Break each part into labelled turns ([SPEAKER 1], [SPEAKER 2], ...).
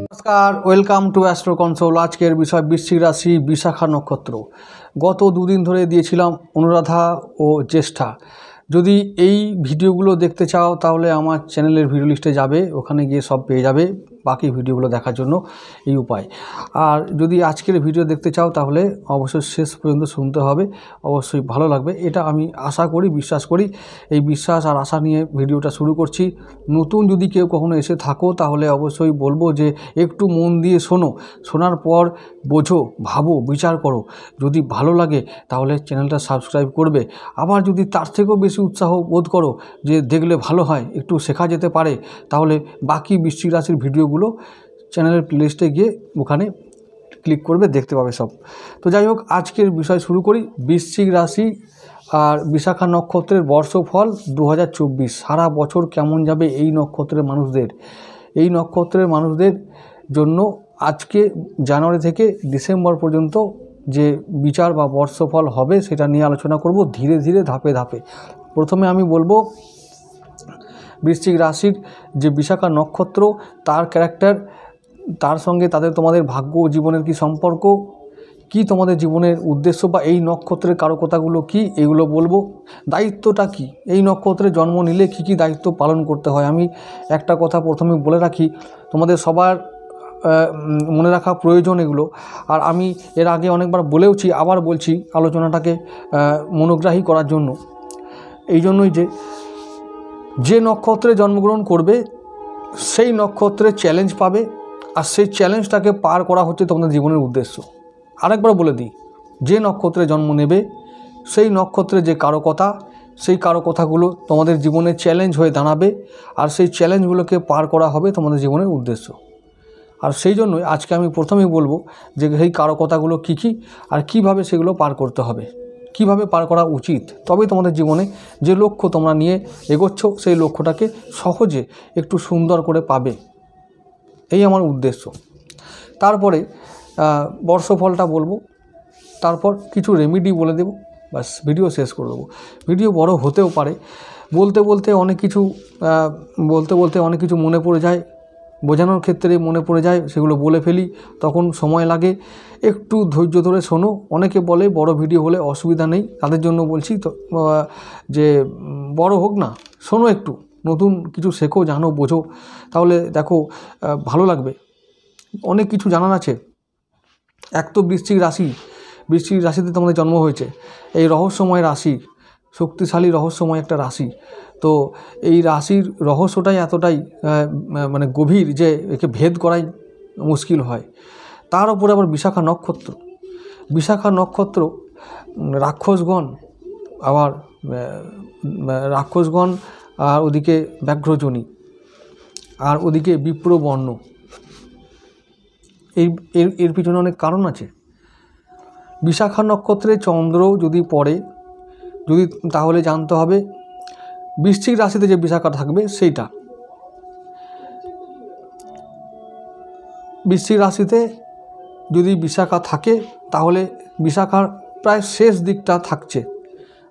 [SPEAKER 1] नमस्कार, welcome to astro console. आजकेर विषय बृश्चिक राशि विशाखा नक्षत्र। गत दुदिन धरे दिएछिलाम अनुराधा और ज्येष्ठा। यदि এই ভিডিওগুলো দেখতে চাও তাহলে আমার চ্যানেলের ভিডিও লিস্টে যাবে, ওখানে গিয়ে সব পেয়ে যাবে বাকি ভিডিওগুলো দেখার জন্য এই উপায়। আর যদি আজকের ভিডিও দেখতে চাও তাহলে অবশ্যই শেষ পর্যন্ত শুনতে হবে, অবশ্যই ভালো লাগবে, এটা আমি আশা করি, বিশ্বাস করি। এই বিশ্বাস আর আশা নিয়ে ভিডিওটা শুরু করছি। নতুন যদি কেউ কখনো এসে থাকো তাহলে অবশ্যই বলবো যে একটু মন দিয়ে শোনো, শোনার পর বোঝো, ভাবো, বিচার করো। যদি ভালো লাগে তাহলে চ্যানেলটা সাবস্ক্রাইব করবে। আবার যদি তার থেকেও বেশি উৎসাহ বোধ করো যে দেখলে ভালো হয়, একটু শেখা যেতে পারে, তাহলে বাকি বৃশ্চিক রাশির ভিডিওগুলো চ্যানেলের প্লেলিস্টে গিয়ে ওখানে ক্লিক করবে, দেখতে পাবে সব। তো যাই হোক, আজকের বিষয় শুরু করি। বৃশ্চিক রাশি আর বিশাখা নক্ষত্রের বর্ষফল 2024 সারা বছর কেমন যাবে এই নক্ষত্রের মানুষদের। এই নক্ষত্রের মানুষদের জন্য আজকে জানুয়ারি থেকে ডিসেম্বর পর্যন্ত যে বিচার বা বর্ষফল হবে সেটা নিয়ে আলোচনা করব ধীরে ধীরে, ধাপে ধাপে। প্রথমে আমি বলবো বৃশ্চিক রাশির যে বিশাখা নক্ষত্র, তার ক্যারেক্টার, তার সঙ্গে তোমাদের ভাগ্য ও জীবনের কি সম্পর্ক, কি তোমাদের জীবনের উদ্দেশ্য বা এই নক্ষত্রের কারকতাগুলো কি, এগুলো বলবো। দায়িত্বটা কি, এই নক্ষত্রে জন্ম নিলে কি কি দায়িত্ব পালন করতে হয়। আমি একটা কথা প্রথমে বলে রাখি, তোমাদের সবার মনে রাখা প্রয়োজন এগুলো। আর আমি এর আগে অনেকবার বলেওছি, আবার বলছি আলোচনাটাকে মনোগ্রাহী করার জন্য। এই জন্যই যে নক্ষত্রে জন্মগ্রহণ করবে সেই নক্ষত্রে চ্যালেঞ্জ পাবে, আর সেই চ্যালেঞ্জটাকে পার করা হচ্ছে তোমাদের জীবনের উদ্দেশ্য। আরেকবার বলে দিই, যে নক্ষত্রে জন্ম নেবে সেই নক্ষত্রে যে কারকতা, সেই কারকতাগুলো তোমাদের জীবনে চ্যালেঞ্জ হয়ে দাঁড়াবে, আর সেই চ্যালেঞ্জগুলোকে পার করা হবে তোমাদের জীবনের উদ্দেশ্য। আর সেই জন্যই আজকে আমি প্রথমেই বলবো যে সেই কারকতাগুলো কী কী, আর কিভাবে সেগুলো পার করতে হবে, কিভাবে পার করা উচিত। তবেই তোমাদের জীবনে যে লক্ষ্য তোমরা নিয়ে এগোচ্ছ সেই লক্ষ্যটাকে সহজে একটু সুন্দর করে পাবে, এই আমার উদ্দেশ্য। তারপরে বর্ষফলটা বলবো, তারপর কিছু রেমেডি বলে দেব, বাস ভিডিও শেষ করে দেবো। ভিডিও বড় হতেও পারে, বলতে বলতে অনেক কিছু মনে পড়ে যায়, বোঝানোর ক্ষেত্রে মনে পড়ে যায়, সেগুলো বলে ফেলি, তখন সময় লাগে। একটু ধৈর্য ধরে শোনো। অনেকে বলে বড় ভিডিও হলে অসুবিধা নেই, তাদের জন্য বলছি তো যে বড় হোক না, শোনো, একটু নতুন কিছু শেখো, জানো, বোঝো, তাহলে দেখো ভালো লাগবে। অনেক কিছু জানার আছে। এক তো বৃশ্চিক রাশিতে তোমাদের জন্ম হয়েছে, এই রহস্যময় রাশি, শক্তিশালী রহস্যময় একটা রাশি। তো এই রাশির রহস্যটাই এতটাই মানে গভীর যে একে ভেদ করাই মুশকিল হয়। তার উপরে আবার বিশাখা নক্ষত্র, রাক্ষসগণ, আবার রাক্ষসগণ, আর ওদিকে ব্যাঘ্রজনী, আর ওদিকে বিপ্রবর্ণ। এর পিছনে অনেক কারণ আছে। বিশাখা নক্ষত্রে চন্দ্র যদি পড়ে, তাহলে জানতে হবে বৃশ্চিক রাশিতে যে বিশাখা থাকবে সেইটা। বৃশ্চিক রাশিতে যদি বিশাখা থাকে তাহলে বিশাখার প্রায় শেষ দিকটা থাকছে,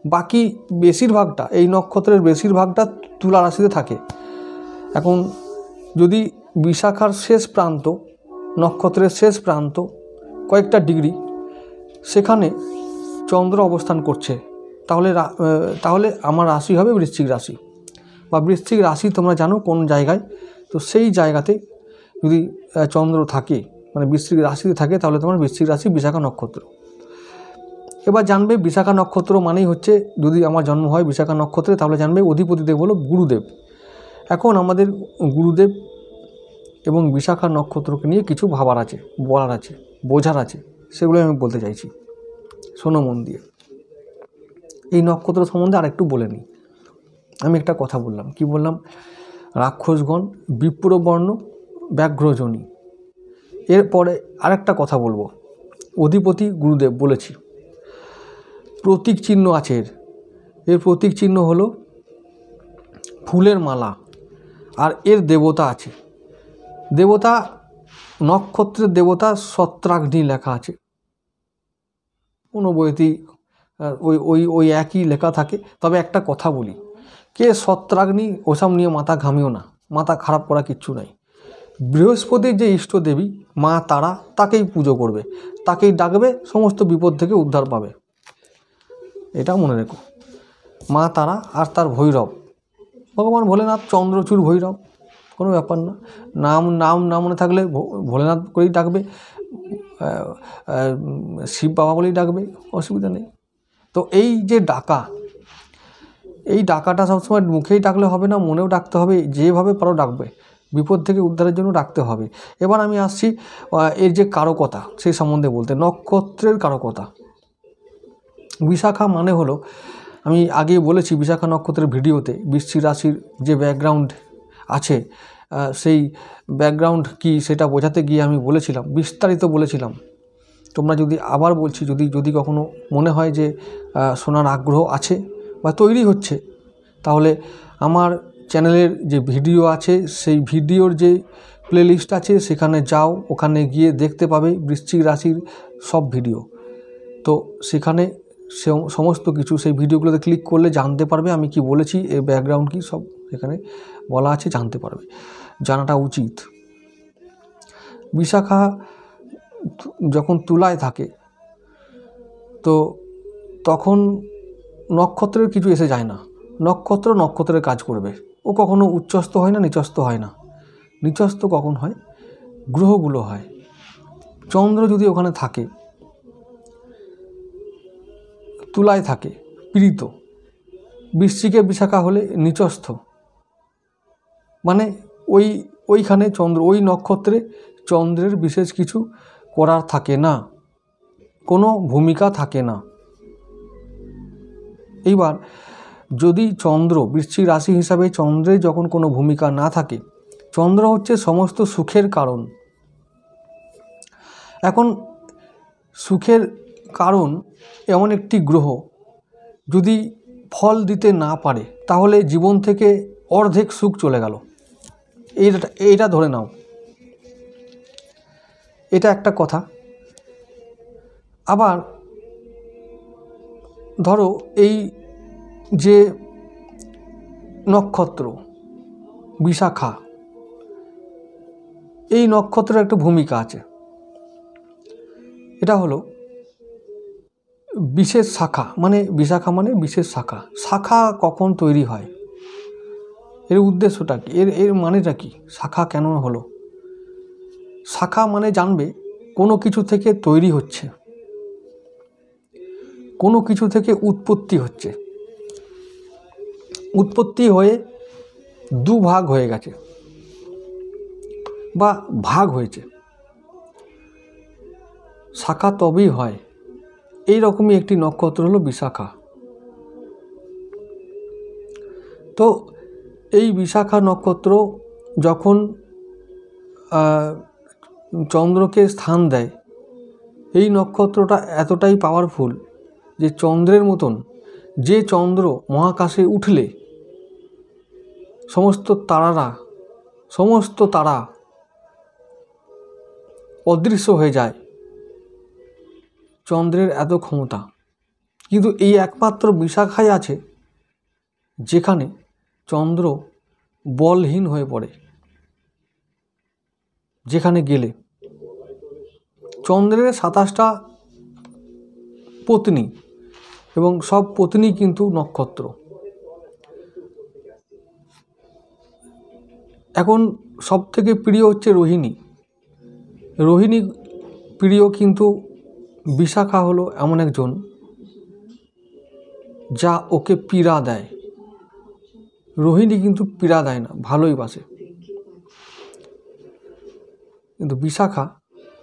[SPEAKER 1] বাকি বেশিরভাগটা, এই নক্ষত্রের বেশিরভাগটা তুলা রাশিতে থাকে। এখন যদি বিশাখার শেষ প্রান্ত, নক্ষত্রের শেষ প্রান্ত কয়েকটা ডিগ্রি, সেখানে চন্দ্র অবস্থান করছে, তাহলে আমার রাশি হবে বৃশ্চিক রাশি। বা বৃশ্চিক রাশি তোমরা জানো কোন জায়গায়, তো সেই জায়গাতে যদি চন্দ্র থাকে, মানে বৃশ্চিক রাশিতে থাকে, তাহলে তোমার বৃশ্চিক রাশি বিশাখা নক্ষত্র। এবার জানবে বিশাখা নক্ষত্র মানেই হচ্ছে, যদি আমার জন্ম হয় বিশাখা নক্ষত্রে, তাহলে জানবে অধিপতি দেব হলো গুরুদেব। এখন আমাদের গুরুদেব এবং বিশাখা নক্ষত্রকে নিয়ে কিছু ভাবার আছে, বলার আছে, বোঝার আছে, সেগুলো আমি বলতে চাইছি। শোনো মন দিয়ে। এই নক্ষত্র সম্বন্ধে আর একটু বলে নিই। আমি একটা কথা বললাম, কি বললাম? রাক্ষসগণ, বিপ্রবর্ণ, ব্যাঘ্রজনী, এরপরে আরেকটা কথা বলবো, অধিপতি গুরুদেব বলেছি, প্রতীক চিহ্ন আছে এর প্রতীক চিহ্ন হলো ফুলের মালা, আর এর দেবতা আছে, দেবতা নক্ষত্রের দেবতা সত্রাগ্নি লেখা আছে, কোনো বইতেই ওই ওই ওই একই লেখা থাকে। তবে একটা কথা বলি, কে সত্রাগ্নি ওসব নিয়ে মাথা ঘামিও না, মাথা খারাপ করা কিচ্ছু নাই। বৃহস্পতির যে ইষ্টদেবী মা তারা, তাকেই পুজো করবে, তাকেই ডাকবে, সমস্ত বিপদ থেকে উদ্ধার পাবে, এটা মনে রেখো। মা তারা আর তার ভৈরব ভগবান ভোলেনাথ, চন্দ্রচূড় ভৈরব, কোনো ব্যাপার না। নাম নাম না মনে থাকলে ভোলেনাথ করেই ডাকবে, শিব বাবা বলেই ডাকবে, অসুবিধা নেই। তো এই যে ডাকা, এই ডাকাটা সবসময় মুখেই ডাকলে হবে না, মনেও ডাকতে হবে, যেভাবে পারো ডাকবে, বিপদ থেকে উদ্ধারের জন্য ডাকতে হবে। এবার আমি আসছি এর যে কারকতা সেই সম্বন্ধে বলতে। নক্ষত্রের কারকতা, বিশাখা মানে হলো, আমি আগেই বলেছি বিশাখা নক্ষত্রের ভিডিওতে, বৃশ্চিক রাশির যে ব্যাকগ্রাউন্ড আছে সেই ব্যাকগ্রাউন্ড কি সেটা বোঝাতে গিয়ে আমি বলেছিলাম, বিস্তারিত বলেছিলাম। তোমরা যদি আবার বলছি, যদি কখনো মনে হয় যে শোনার আগ্রহ আছে বা তৈরি হচ্ছে, তাহলে আমার চ্যানেলের যে ভিডিও আছে সেই ভিডিওর যে প্লেলিস্ট আছে সেখানে যাও, ওখানে গিয়ে দেখতে পাবে বৃশ্চিক রাশির সব ভিডিও। তো সেখানে সমস্ত কিছু সেই ভিডিওগুলোতে ক্লিক করলে জানতে পারবে আমি কি বলেছি, এর ব্যাকগ্রাউন্ড কি সব এখানে বলা আছে, জানতে পারবে, জানাটা উচিত। বিশাখা যখন তুলায় থাকে তো তখন নক্ষত্রের কিছু এসে যায় না, নক্ষত্র নক্ষত্রের কাজ করবে, ও কখনো উচ্চস্থ হয় না, নিচস্থ হয় না। নিচস্থ কখন হয়? গ্রহগুলো হয়। চন্দ্র যদি ওখানে থাকে, তুলায় থাকে পীড়িত, বৃশ্চিকে বিশাখা হলে নিচস্থ, মানে ওইখানে চন্দ্র, ওই নক্ষত্রে চন্দ্রের বিশেষ কিছু করার থাকে না, কোনো ভূমিকা থাকে না। এইবার যদি চন্দ্র, বৃশ্চিক রাশি হিসাবে চন্দ্রের যখন কোনো ভূমিকা না থাকে, চন্দ্র হচ্ছে সমস্ত সুখের কারণ। এখন সুখের কারণ এমন একটি গ্রহ যদি ফল দিতে না পারে, তাহলে জীবন থেকে অর্ধেক সুখ চলে গেল, এইটা ধরে নাও, এটা একটা কথা। আবার ধরো এই যে নক্ষত্র বিশাখা, এই নক্ষত্রের একটা ভূমিকা আছে, এটা হলো বিশেষ শাখা, মানে বিশাখা মানে বিশেষ শাখা। শাখা কখন তৈরি হয়, এর উদ্দেশ্যটা কি, এর মানেটা কি, শাখা কেন হলো? শাখা মানে জানবে কোনো কিছু থেকে তৈরি হচ্ছে, কোনো কিছু থেকে উৎপত্তি হচ্ছে, উৎপত্তি হয়ে দুভাগ হয়ে গেছে বা ভাগ হয়েছে, শাখা তবেই হয়। এই রকমই একটি নক্ষত্র হলো বিশাখা। তো এই বিশাখা নক্ষত্র যখন চন্দ্রকে স্থান দেয়, এই নক্ষত্রটা এতটাই পাওয়ারফুল যে চন্দ্রের মতন, যে চন্দ্র মহাকাশে উঠলে সমস্ত তারা অদৃশ্য হয়ে যায়, চন্দ্রের এত ক্ষমতা। কিন্তু এই একমাত্র বিশাখায় আছে যেখানে চন্দ্র বলহীন হয়ে পড়ে, যেখানে গেলে চন্দ্রের 27টা পত্নী এবং সব পত্নী কিন্তু নক্ষত্র। এখন সবথেকে প্রিয় হচ্ছে রোহিণী, রোহিণী প্রিয়, কিন্তু বিশাখা হলো এমন একজন যা ওকে পীড়া দেয়। রোহিণী কিন্তু পীড়া দেয় না, ভালোই বাসে, কিন্তু বিশাখা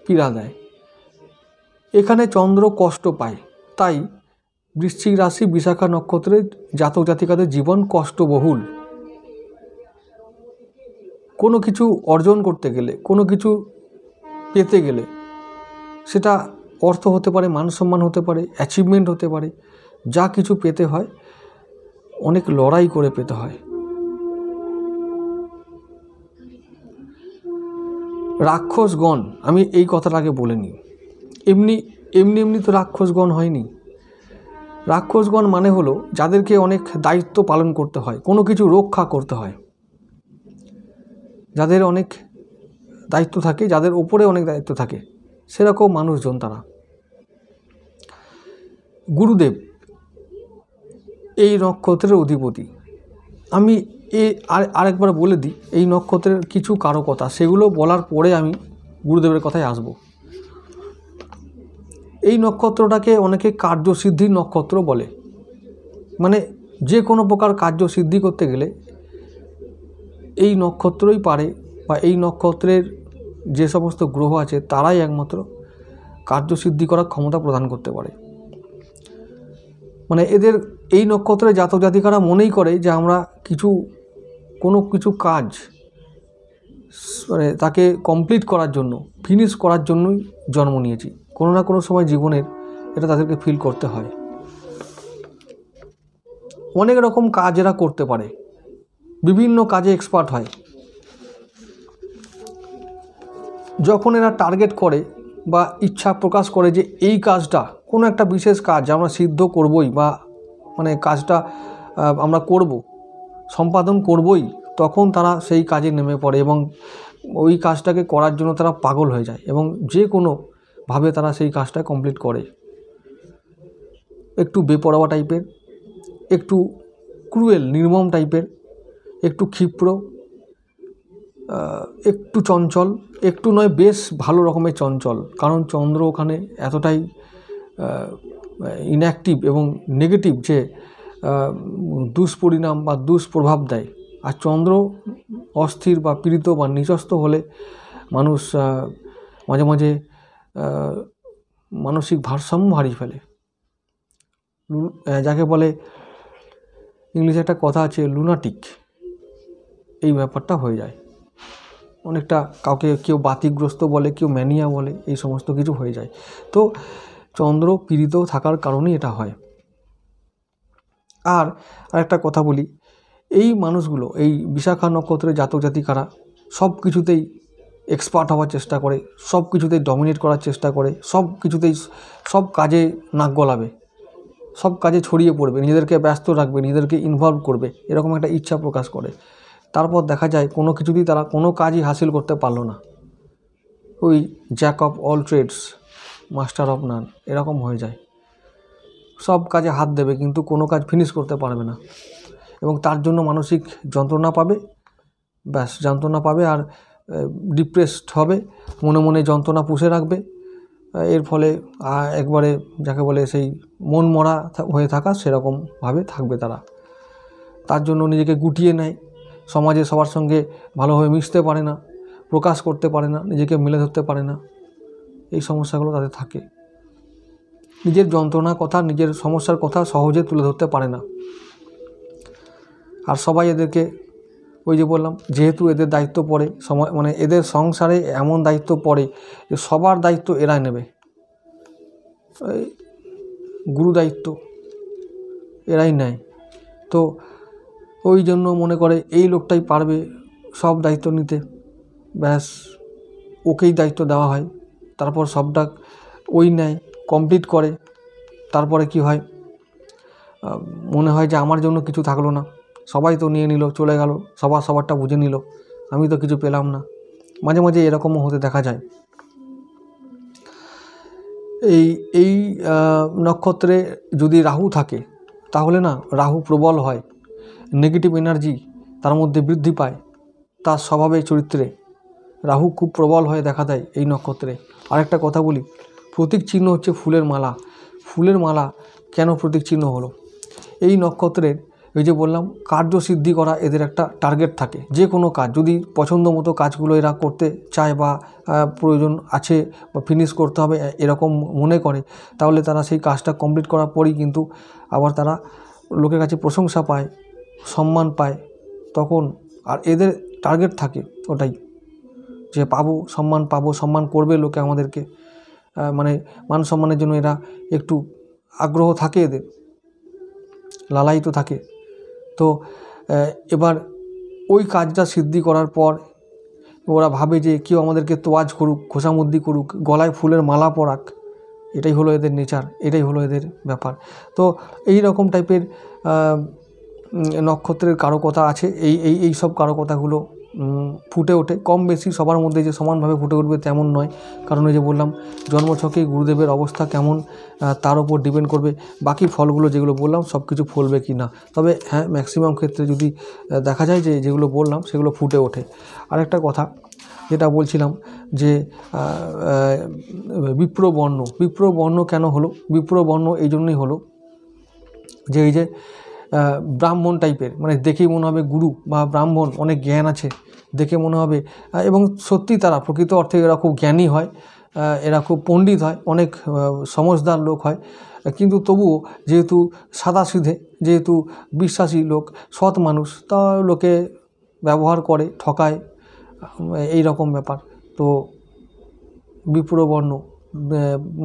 [SPEAKER 1] পীড়া দেয়। এখানে চন্দ্র কষ্ট পায়, তাই বৃশ্চিক রাশি বিশাখা নক্ষত্রের জাতক জাতিকাদের জীবন কষ্টবহুল। কোনো কিছু অর্জন করতে গেলে, কোনো কিছু পেতে গেলে সেটা অর্থ হতে পারে, মান সম্মান হতে পারে, অ্যাচিভমেন্ট হতে পারে, যা কিছু পেতে হয় অনেক লড়াই করে পেতে হয়। রাক্ষসগণ, আমি এই কথাটা আগে বলে নিই, এমনি এমনি এমনি তো রাক্ষসগণ হয়নি। রাক্ষসগণ মানে হলো যাদেরকে অনেক দায়িত্ব পালন করতে হয়, কোনো কিছু রক্ষা করতে হয়, যাদের অনেক দায়িত্ব থাকে, যাদের ওপরে অনেক দায়িত্ব থাকে, সেরকম মানুষজন তারা। গুরুদেব এই নক্ষত্রের অধিপতি। আমি আরেকবার বলে দিই এই নক্ষত্রের কিছু কারকতা, সেগুলো বলার পরে আমি গুরুদেবের কথায় আসব। এই নক্ষত্রটাকে অনেকে কার্যসিদ্ধির নক্ষত্র বলে, মানে যে কোনো প্রকার কার্যসিদ্ধি করতে গেলে এই নক্ষত্রই পারে, বা এই নক্ষত্রের যে সমস্ত গ্রহ আছে তারাই একমাত্র কার্যসিদ্ধি করার ক্ষমতা প্রদান করতে পারে। মানে এদের এই নক্ষত্রের জাতক জাতিকারা মনেই করে যে আমরা কোনো কিছু কাজ মানে তাকে কমপ্লিট করার জন্য, ফিনিশ করার জন্যই জন্ম নিয়েছি। কোনো না কোনো সময় জীবনের এটা তাদেরকে ফিল করতে হয়। অনেক রকম কাজ এরা করতে পারে, বিভিন্ন কাজে এক্সপার্ট হয়। যখন এরা টার্গেট করে বা ইচ্ছা প্রকাশ করে যে এই কাজটা, কোনো একটা বিশেষ কাজ আমরা সিদ্ধ করবই, বা মানে কাজটা আমরা করব, সম্পাদন করবই, তখন তারা সেই কাজে নেমে পড়ে এবং ওই কাজটাকে করার জন্য তারা পাগল হয়ে যায় এবং যে কোনোভাবে তারা সেই কাজটা কমপ্লিট করে। একটু বেপরোয়া টাইপের, একটু ক্রুয়েল নির্মম টাইপের, একটু ক্ষিপ্র, একটু চঞ্চল, একটু নয় বেশ ভালো রকমের চঞ্চল, কারণ চন্দ্র ওখানে এতটাই ইনঅ্যাক্টিভ এবং নেগেটিভ যে দুষ্পরিণাম বা দুষ্প্রভাব দেয়। আর চন্দ্র অস্থির বা পীড়িত বা নিচস্থ হলে মানুষ মাঝে মাঝে মানসিক ভারসাম্য হারিয়ে ফেলে, যাকে বলে ইংলিশে একটা কথা আছে লুনাটিক, এই ব্যাপারটা হয়ে যায় অনেকটা। কাউকে কেউ বাতিগ্রস্ত বলে, কেউ ম্যানিয়া বলে, এই সমস্ত কিছু হয়ে যায়। তো চন্দ্র পীড়িত থাকার কারণেই এটা হয়। আর একটা কথা বলি, এই মানুষগুলো, এই বিশাখা নক্ষত্রের জাতক জাতিকারা সব কিছুতেই এক্সপার্ট হওয়ার চেষ্টা করে, সব কিছুতেই ডমিনেট করার চেষ্টা করে, সব কিছুতেই সব কাজে নাক গলাবে, সব কাজে ছড়িয়ে পড়বে, নিজেদেরকে ব্যস্ত রাখবে, নিজেদেরকে ইনভলভ করবে, এরকম একটা ইচ্ছা প্রকাশ করে। তারপর দেখা যায় কোনো কিছুতেই তারা কোনো কাজই হাসিল করতে পারলো না। ওই jack of all trades master of none এরকম হয়ে যায়। সব কাজে হাত দেবে কিন্তু কোনো কাজ ফিনিশ করতে পারবে না, এবং তার জন্য মানসিক যন্ত্রণা পাবে, ব্যাস যন্ত্রণা পাবে আর ডিপ্রেসড হবে, মনে মনে যন্ত্রণা পুষে রাখবে। এর ফলে একবারে যাকে বলে সেই মন মরা হয়ে থাকা, সেরকমভাবে থাকবে তারা। তার জন্য নিজেকে গুটিয়ে নেয়, সমাজে সবার সঙ্গে ভালোভাবে মিশতে পারে না, প্রকাশ করতে পারে না, নিজেকে মেলে ধরতে পারে না, এই সমস্যাগুলো তাদের থাকে। নিজের যন্ত্রণার কথা, নিজের সমস্যার কথা সহজে তুলে ধরতে পারে না। আর সবাই এদেরকে, ওই যে বললাম, যেহেতু এদের দায়িত্ব পড়ে মানে এদের সংসারে এমন দায়িত্ব পড়ে যে সবার দায়িত্ব এরাই নেবে, এই গুরু দায়িত্ব এরাই নেয়। তো ওই জন্য মনে করে এই লোকটাই পারবে সব দায়িত্ব নিতে, ব্যাস ওকেই দায়িত্ব দেওয়া হয়। তারপর সবটা ওই নেয়, কমপ্লিট করে। তারপরে কি হয়, মনে হয় যে আমার জন্য কিছু থাকলো না, সবাই তো নিয়ে নিল, চলে গেল, সবারটা বুঝে নিল, আমি তো কিছু পেলাম না। মাঝে মাঝে এরকমও হতে দেখা যায়। এই নক্ষত্রে যদি রাহু থাকে তাহলে না, রাহু প্রবল হয়, নেগেটিভ এনার্জি তার মধ্যে বৃদ্ধি পায়, তার স্বভাবে চরিত্রে রাহু খুব প্রবল হয়ে দেখা দেয় এই নক্ষত্রে। আরেকটা কথা বলি, প্রতীক চিহ্ন হচ্ছে ফুলের মালা। ফুলের মালা কেন প্রতীক চিহ্ন হলো? এই নক্ষত্রের ওই যে বললাম কার্যসিদ্ধি করা এদের একটা টার্গেট থাকে। যে কোনো কাজ যদি পছন্দ মতো কাজগুলো এরা করতে চায় বা প্রয়োজন আছে বা ফিনিশ করতে হবে এরকম মনে করে, তাহলে তারা সেই কাজটা কমপ্লিট করার পরই কিন্তু আবার তারা লোকের কাছে প্রশংসা পায়, সম্মান পায় তখন। আর এদের টার্গেট থাকে ওটাই, যে পাবো, সম্মান করবে লোকে আমাদেরকে, মানে মান সম্মানের জন্য এরা একটু আগ্রহ থাকে, এদের লালায়িত থাকে। তো এবার ওই কাজটা সিদ্ধি করার পর ওরা ভাবে যে কেউ আমাদেরকে তোয়াজ করুক, খোসামদ্দি করুক, গলায় ফুলের মালা পরাক, এটাই হলো এদের নেচার, এটাই হলো এদের ব্যাপার। তো এই রকম টাইপের নক্ষত্রের কারকতা আছে। এই সব কারকতাগুলো ফুটে ওঠে কম বেশি সবার মধ্যে, যে সমানভাবে ফুটে উঠবে তেমন নয়। কারণ এই যে বললাম, জন্মছকে গুরুদেবের অবস্থা কেমন তার উপর ডিপেন্ড করবে বাকি ফলগুলো যেগুলো বললাম সব কিছু ফলবে কি না। তবে হ্যাঁ, ম্যাক্সিমাম ক্ষেত্রে যদি দেখা যায় যে যেগুলো বললাম সেগুলো ফুটে ওঠে। আরেকটা কথা যেটা বলছিলাম যে বিপ্রবর্ণ কেন হলো? বিপ্রবর্ণ এই জন্যই হলো যে এই যে ব্রাহ্মণ টাইপের, মানে দেখেই মনে হবে গুরু বা ব্রাহ্মণ, অনেক জ্ঞান আছে দেখে মনে হবে, এবং সত্যি তারা প্রকৃত অর্থে এরা খুব জ্ঞানী হয়, এরা খুব পণ্ডিত হয়, অনেক সমঝদার লোক হয়। কিন্তু তবুও যেহেতু সাদাসিধে, যেহেতু বিশ্বাসী লোক, সৎ মানুষ, তা লোকে ব্যবহার করে, ঠকায়, এই রকম ব্যাপার। তো বিপ্রবর্ণ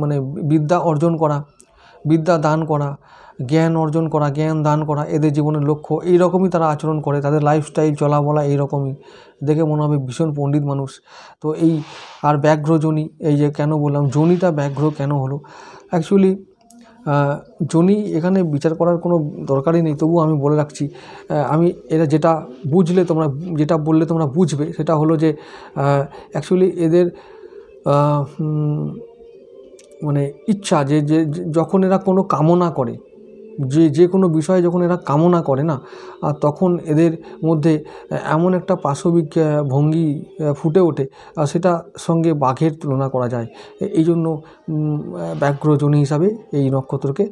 [SPEAKER 1] মানে বিদ্যা অর্জন করা, বিদ্যা দান করা, জ্ঞান অর্জন করা, জ্ঞান দান করা এদের জীবনের লক্ষ্য। এইরকমই তারা আচরণ করে, তাদের লাইফস্টাইল চলা বলা এইরকমই, দেখে মনে হবে ভীষণ পণ্ডিত মানুষ। তো এই আর ব্যাঘ্র যোনি, এই যে কেন বললাম যোনিটা ব্যাঘ্র কেন হলো, অ্যাকচুয়ালি যোনি এখানে বিচার করার কোনো দরকারই নেই, তবুও আমি বলে রাখছি। আমি এটা যেটা বুঝলে তোমরা, যেটা বললে তোমরা বুঝবে, সেটা হলো যে অ্যাকচুয়ালি এদের মানে ইচ্ছা, যে যখন এরা কোনো কামনা করে, যে কোনো বিষয়ে যখন এরা কামনা করে না, তখন এদের মধ্যে এমন একটা পাশবিক ভঙ্গি ফুটে ওঠে, সেটা সঙ্গে বাঘের তুলনা করা যায়। এই জন্য ব্যাঘ্রজনী হিসাবে এই নক্ষত্রকে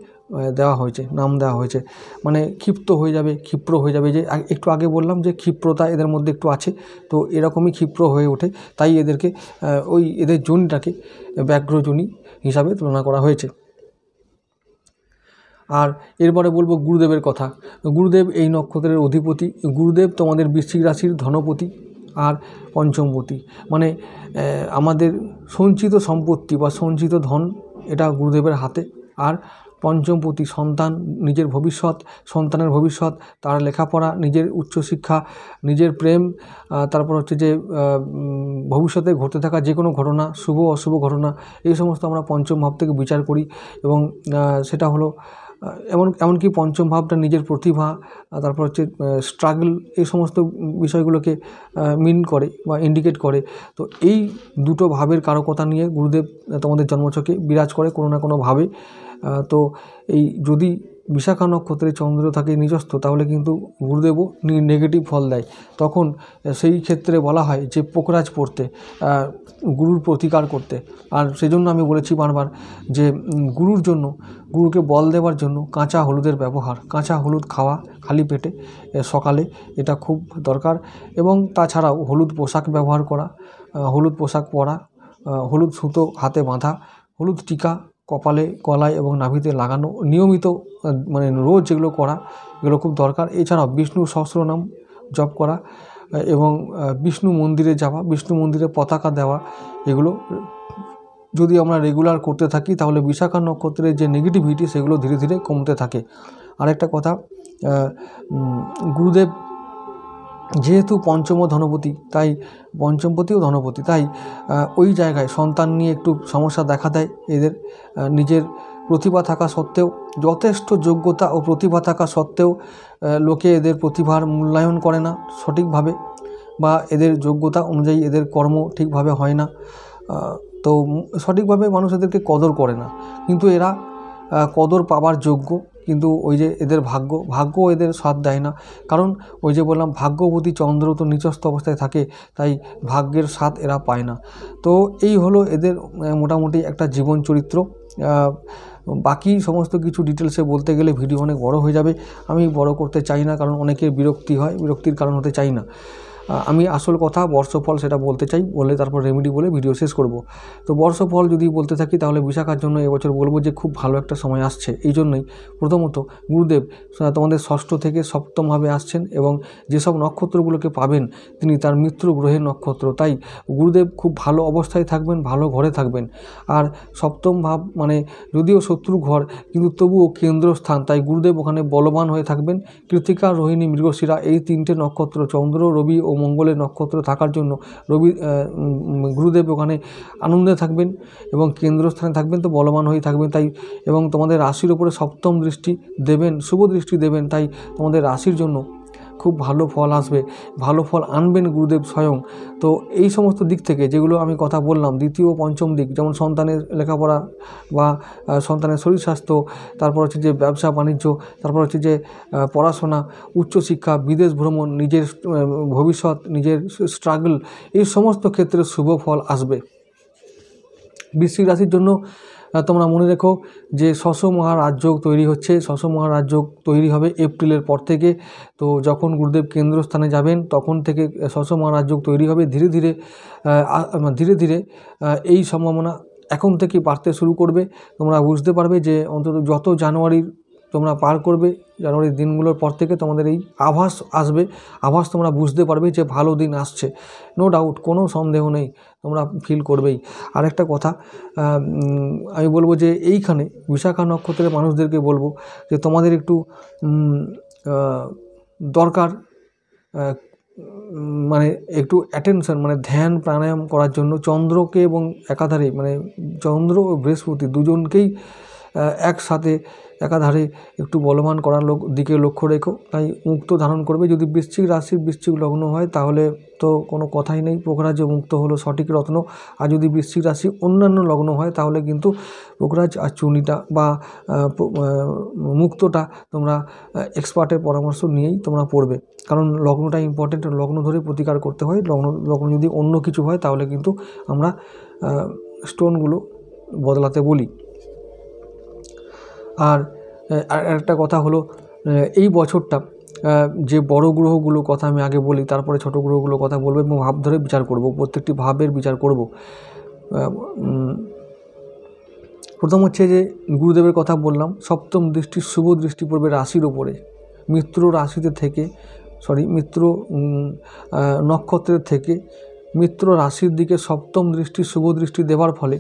[SPEAKER 1] দেওয়া হয়েছে, নাম দেওয়া হয়েছে। মানে ক্ষিপ্ত হয়ে যাবে, ক্ষিপ্র হয়ে যাবে, যে একটু আগে বললাম যে ক্ষিপ্রতা এদের মধ্যে একটু আছে, তো এরকমই ক্ষিপ্র হয়ে ওঠে, তাই এদেরকে এদের জনিটাকে ব্যাঘ্রজনী হিসাবে তুলনা করা হয়েছে। আর এরপরে বলবো গুরুদেবের কথা। গুরুদেব এই নক্ষত্রের অধিপতি। গুরুদেব তোমাদের বৃশ্চিক রাশির ধনপতি আর পঞ্চমপতি, মানে আমাদের সঞ্চিত সম্পত্তি বা সঞ্চিত ধন, এটা গুরুদেবের হাতে। আর পঞ্চমপতি সন্তান, নিজের ভবিষ্যৎ, সন্তানের ভবিষ্যৎ, তার লেখাপড়া, নিজের উচ্চশিক্ষা, নিজের প্রেম, তারপর হচ্ছে যে ভবিষ্যতে ঘটতে থাকা যে কোনো ঘটনা, শুভ অশুভ ঘটনা, এই সমস্ত আমরা পঞ্চম ভাব থেকে বিচার করি। এবং সেটা হলো এমনকি পঞ্চম ভাবটা নিজের প্রতিভা, তারপর হচ্ছে স্ট্রাগল, এই সমস্ত বিষয়গুলোকে মিন করে বা ইন্ডিকেট করে। তো এই দুটো ভাবের কারকতা নিয়ে গুরুদেব তোমাদের জন্মছকে বিরাজ করে কোনো না কোনো ভাবে। তো এই যদি বিশাখা নক্ষত্রে চন্দ্র থাকে নিজস্থ, তাহলে কিন্তু গুরুদেবও নেগেটিভ ফল দেয়। তখন সেই ক্ষেত্রে বলা হয় যে পোকরাজ পড়তে, গুরুর প্রতিকার করতে। আর সেই জন্য আমি বলেছি বারবার যে গুরুর জন্য, গুরুকে বল দেওয়ার জন্য কাঁচা হলুদের ব্যবহার, কাঁচা হলুদ খাওয়া খালি পেটে সকালে, এটা খুব দরকার। এবং তাছাড়াও হলুদ পোশাক ব্যবহার করা, হলুদ পোশাক পরা, হলুদ সুতো হাতে বাঁধা, হলুদ টিকা কপালে, গলায় এবং নাভিতে লাগানো, নিয়মিত মানে রোজ যেগুলো করা, এগুলো খুব দরকার। এছাড়াও বিষ্ণু সহস্রনাম জপ করা এবং বিষ্ণু মন্দিরে যাওয়া, বিষ্ণু মন্দিরে পতাকা দেওয়া, এগুলো যদি আমরা রেগুলার করতে থাকি, তাহলে বিশাখা নক্ষত্রের যে নেগেটিভিটি সেগুলো ধীরে ধীরে কমতে থাকে। আরেকটা কথা, গুরুদেব যেহেতু পঞ্চম ধনপতি, তাই পঞ্চমপতিও ধনপতি, তাই ওই জায়গায় সন্তান নিয়ে একটু সমস্যা দেখা দেয় এদের। নিজের প্রতিভা থাকা সত্ত্বেও, যথেষ্ট যোগ্যতা ও প্রতিভা থাকা সত্ত্বেও লোকে এদের প্রতিভার মূল্যায়ন করে না সঠিকভাবে, বা এদের যোগ্যতা অনুযায়ী এদের কর্ম ঠিকভাবে হয় না। তো সঠিকভাবে মানুষ এদেরকে কদর করে না, কিন্তু এরা কদর পাবার যোগ্য। কিন্তু ওই যে এদের ভাগ্য এদের সাথ দেয় না, কারণ ওই যে বললাম ভাগ্যবতী চন্দ্র তো নিচস্থ অবস্থায় থাকে, তাই ভাগ্যের সাথ এরা পায় না। তো এই হলো এদের মোটামুটি একটা জীবন চরিত্র। বাকি সমস্ত কিছু ডিটেলসে বলতে গেলে ভিডিও অনেক বড় হয়ে যাবে, আমি বড় করতে চাই না, কারণ অনেকের বিরক্তি হয়, বিরক্তির কারণ হতে চাই না। আমি আসল কথা বর্ষফল সেটা বলতে চাই, বলে তারপর রেমেডি বলে ভিডিও শেষ করব। তো বর্ষফল যদি বলতে থাকি তাহলে বিশাখার জন্য এবছর বলবো যে খুব ভালো একটা সময় আসছে। এই জন্যই প্রথমত গুরুদেব তোমাদের ষষ্ঠ থেকে সপ্তমভাবে আসছেন এবং যেসব নক্ষত্রগুলোকে পাবেন তিনি তার মিত্র গ্রহের নক্ষত্র, তাই গুরুদেব খুব ভালো অবস্থায় থাকবেন, ভালো ঘরে থাকবেন। আর সপ্তম ভাব মানে যদিও শত্রু ঘর কিন্তু তবুও কেন্দ্রস্থান, তাই গুরুদেব ওখানে বলবান হয়ে থাকবেন। কৃত্তিকা, রোহিণী, মৃগশিরা এই তিনটে নক্ষত্র চন্দ্র, রবি ও মঙ্গলের নক্ষত্র থাকার জন্য গুরুদেব ওখানে আনন্দে থাকবেন এবং কেন্দ্রস্থানে থাকবেন, তো বলবান হয়ে থাকবেন। তাই এবং তোমাদের রাশির উপরে সপ্তম দৃষ্টি দেবেন, শুভ দৃষ্টি দেবেন, তাই তোমাদের রাশির জন্য খুব ভালো ফল আসবে, ভালো ফল আনবেন গুরুদেব স্বয়ং। তো এই সমস্ত দিক থেকে যেগুলো আমি কথা বললাম, দ্বিতীয় ও পঞ্চম দিক যেমন সন্তানের লেখাপড়া বা সন্তানের শরীর স্বাস্থ্য, তারপর হচ্ছে যে ব্যবসা বাণিজ্য, তারপর হচ্ছে যে পড়াশোনা, উচ্চশিক্ষা, বিদেশ ভ্রমণ, নিজের ভবিষ্যৎ, নিজের স্ট্রাগল, এই সমস্ত ক্ষেত্রে শুভ ফল আসবে। বৃশ্চিক রাশির জন্য তোমরা মনে রেখো যে শশ মহারাজযোগ তৈরি হচ্ছে, শশ মহারাজযোগ তৈরি হবে এপ্রিলের পর থেকে। তো যখন গুরুদেব কেন্দ্রস্থানে যাবেন তখন থেকে শশ মহারাজযোগ তৈরি হবে। ধীরে ধীরে এই সম্ভাবনা এখন থেকে বাড়তে শুরু করবে। তোমরা বুঝতে পারবে যে অন্তত যত জানুয়ারির তোমরা পার করবে, জানুয়ারির দিনগুলোর পর থেকে তোমাদের এই আভাস আসবে, আভাস তোমরা বুঝতে পারবে যে ভালো দিন আসছে, নো ডাউট, কোনো সন্দেহ নেই, তোমরা ফিল করবেই। আরেকটা কথা আমি বলবো যে এইখানে বিশাখা নক্ষত্রের মানুষদেরকে বলবো যে তোমাদের একটু দরকার মানে একটু অ্যাটেনশন, মানে ধ্যান প্রাণায়াম করার জন্য চন্দ্রকে এবং একাধারে মানে চন্দ্র ও বৃহস্পতি দুজনকেই একসাথে একাধারে একটু বলবান করার দিকে লক্ষ্য রেখো। তাই মুক্ত ধারণ করবে। যদি বৃশ্চিক রাশির বৃশ্চিক লগ্ন হয় তাহলে তো কোনো কথাই নেই, পোখরাজ মুক্ত হলো সঠিক রত্ন। আর যদি বৃশ্চিক রাশি অন্যান্য লগ্ন হয় তাহলে কিন্তু পোখরাজ আর চুনিটা বা মুক্তটা তোমরা এক্সপার্টের পরামর্শ নিয়েই তোমরা পড়বে, কারণ লগ্নটা ইম্পর্টেন্ট, লগ্ন ধরে প্রতিকার করতে হয়। লগ্ন যদি অন্য কিছু হয় তাহলে কিন্তু আমরা স্টোনগুলো বদলাতে বলি। আর একটা কথা হলো এই বছরটা যে বড় গ্রহগুলো কথা আমি আগে বলি, তারপরে ছোট গ্রহগুলোর কথা বলবো এবং ভাব ধরে বিচার করব, প্রত্যেকটি ভাবের বিচার করব। প্রথম হচ্ছে যে গুরুদেবের কথা বললাম, সপ্তম দৃষ্টি শুভ দৃষ্টি পড়বে রাশির ওপরে, মিত্র রাশিতে থেকে মিত্র নক্ষত্রের থেকে মিত্র রাশির দিকে সপ্তম দৃষ্টি শুভ দৃষ্টি দেওয়ার ফলে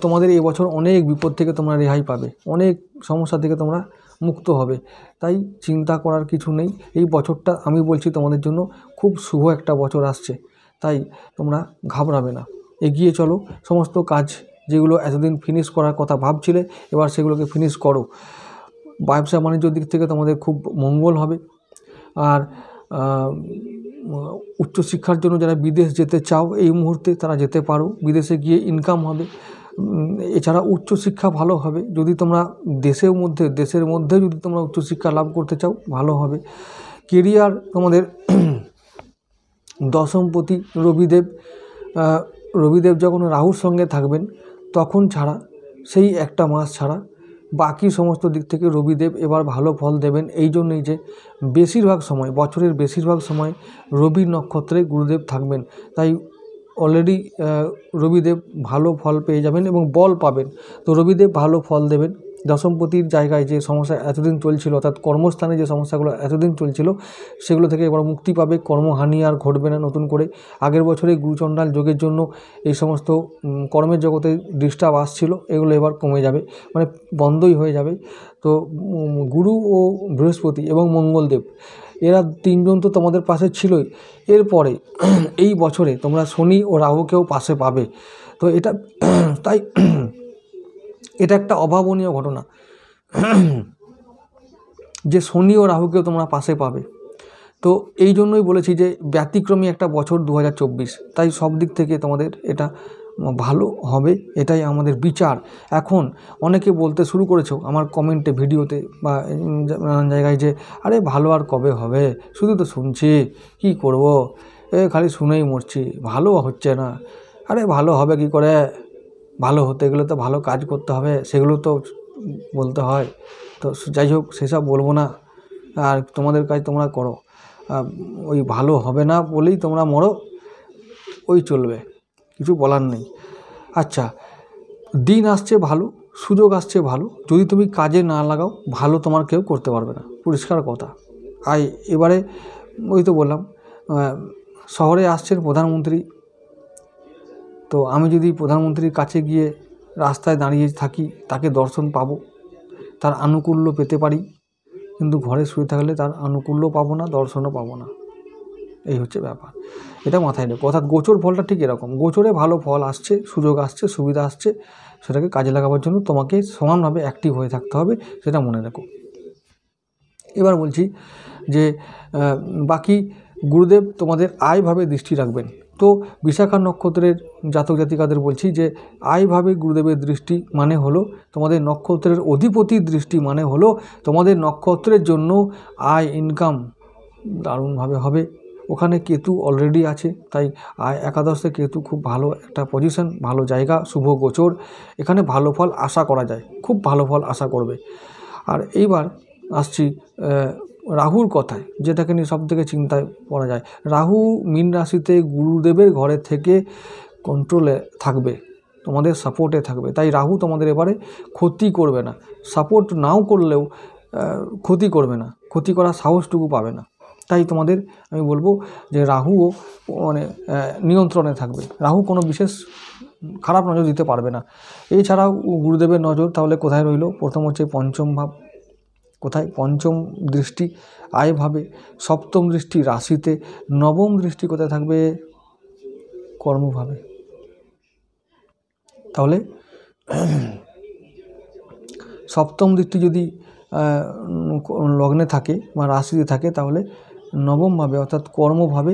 [SPEAKER 1] তোমাদের এই বছর অনেক বিপদ থেকে তোমরা রেহাই পাবে, অনেক সমস্যা থেকে তোমরা মুক্ত হবে। তাই চিন্তা করার কিছু নেই, এই বছরটা আমি বলছি তোমাদের জন্য খুব শুভ একটা বছর আসছে, তাই তোমরা ঘাবড়াবে না, এগিয়ে চলো। সমস্ত কাজ যেগুলো এতদিন ফিনিশ করার কথা ভাবছিলে এবার সেগুলোকে ফিনিশ করো। ব্যবসা বাণিজ্যের দিক থেকে তোমাদের খুব মঙ্গল হবে। আর উচ্চশিক্ষার জন্য যারা বিদেশ যেতে চাও এই মুহূর্তে তারা যেতে পারো, বিদেশে গিয়ে ইনকাম হবে। এছাড়া উচ্চশিক্ষা ভালো হবে, যদি তোমরা দেশের মধ্যে যদি তোমরা উচ্চশিক্ষা লাভ করতে চাও ভালো হবে। কেরিয়ার তোমাদের দশমপতি রবিদেব যখন রাহুর সঙ্গে থাকবেন তখন ছাড়া, সেই একটা মাস ছাড়া বাকি সমস্ত দিক থেকে রবিদেব এবার ভালো ফল দেবেন। এই জন্যই যে বেশিরভাগ সময়, বছরের বেশিরভাগ সময় রবি নক্ষত্রে গুরুদেব থাকবেন, তাই অলরেডি রবিদেব ভালো ফল পেয়ে যাবেন এবং বল পাবেন। তো রবিদেব ভালো ফল দেবেন। দশমপতির জায়গায় যে সমস্যা এতদিন চলছিল, অর্থাৎ কর্মস্থানে যে সমস্যাগুলো এতদিন চলছিল সেগুলো থেকে এবার মুক্তি পাবে, কর্মহানি আর ঘটবে না নতুন করে। আগের বছরে গুরুচণ্ডাল যোগের জন্য এই সমস্ত কর্মের জগতে ডিস্টার্ব আসছিল, এগুলো এবার কমে যাবে, মানে বন্ধই হয়ে যাবে। তো গুরু ও বৃহস্পতি এবং মঙ্গলদেব এরা তিনজন তো তোমাদের পাশে ছিলই, এরপরে এই বছরে তোমরা শনি ও রাহুকেও পাশে পাবে। তো তাই এটা একটা অভাবনীয় ঘটনা যে শনি ও রাহুকেও তোমরা পাশে পাবে। তো এই জন্যই বলেছি যে ব্যতিক্রমী একটা বছর 2024, তাই সব দিক থেকে তোমাদের এটা ভালো হবে, এটাই আমাদের বিচার। এখন অনেকে বলতে শুরু করেছো আমার কমেন্টে, ভিডিওতে বা নানান জায়গায় যে আরে ভালো আর কবে হবে, শুধু তো শুনছি, কি করব, খালি শুনেই মরছি, ভালো হচ্ছে না। আরে ভালো হবে কি করে, ভালো হতে গেলে তো ভালো কাজ করতে হবে, সেগুলো তো বলতে হয়। তো যাই হোক, সেসব বলবো না, আর তোমাদের কাজ তোমরা করো। ওই ভালো হবে না বলেই তোমরা মরো, ওই চলবে, কিছু বলার নেই। আচ্ছা, দিন আসছে ভালো, সুযোগ আসছে ভালো, যদি তুমি কাজে না লাগাও ভালো তোমার কেউ করতে পারবে না, পরিষ্কার কথা। এবারে ওই তো বললাম, শহরে আসছেন প্রধানমন্ত্রী, তো আমি যদি প্রধানমন্ত্রীর কাছে গিয়ে রাস্তায় দাঁড়িয়ে থাকি, তাকে দর্শন পাবো, তার আনুকূল্য পেতে পারি, কিন্তু ঘরে শুয়ে থাকলে তার আনুকূল্য পাবো না, দর্শনও পাবো না। এই হচ্ছে ব্যাপার, এটা মাথায় নেই। অর্থাৎ গোচর ফলটা ঠিক এরকম, গোচরে ভালো ফল আসছে, সুযোগ আসছে, সুবিধা আসছে, সেটাকে কাজে লাগাবার জন্য তোমাকে সমানভাবে অ্যাক্টিভ হয়ে থাকতে হবে, সেটা মনে রেখো। এবার বলছি যে বাকি গুরুদেব তোমাদের আয়ভাবে দৃষ্টি রাখবেন। তো বিশাখা নক্ষত্রের জাতক জাতিকাদের বলছি যে আয়ভাবে গুরুদেবের দৃষ্টি মানে হলো তোমাদের নক্ষত্রের অধিপতির দৃষ্টি, মানে হলো তোমাদের নক্ষত্রের জন্য আয় ইনকাম দারুণভাবে হবে। ওখানে কেতু অলরেডি আছে, তাই একাদশে কেতু খুব ভালো একটা পজিশন, ভালো জায়গা, শুভ গোচর, এখানে ভালো ফল আশা করা যায়, খুব ভালো ফল আশা করবে। আর এইবার আসছি রাহুর কথায়, যেটাকে নিয়ে সবথেকে চিন্তায় পড়া যায়। রাহু মীন রাশিতে গুরুদেবের ঘরে থেকে কন্ট্রোলে থাকবে, তোমাদের সাপোর্টে থাকবে, তাই রাহু তোমাদের এবারে ক্ষতি করবে না, সাপোর্ট নাও করলেও ক্ষতি করবে না, ক্ষতি করার সাহসটুকু পাবে না। তাই তোমাদের আমি বলবো যে রাহুও মানে নিয়ন্ত্রণে থাকবে, রাহু কোনো বিশেষ খারাপ নজর দিতে পারবে না। এছাড়াও গুরুদেবের নজর তাহলে কোথায় রইল? প্রথম হচ্ছে পঞ্চম ভাব, কোথায়? পঞ্চম দৃষ্টি আয়ভাবে, সপ্তম দৃষ্টি রাশিতে, নবম দৃষ্টি কোথায় থাকবে? কর্মভাবে। তাহলে সপ্তম দৃষ্টি যদি লগ্নে থাকে বা রাশিতে থাকে, তাহলে নবমভাবে অর্থাৎ কর্মভাবে,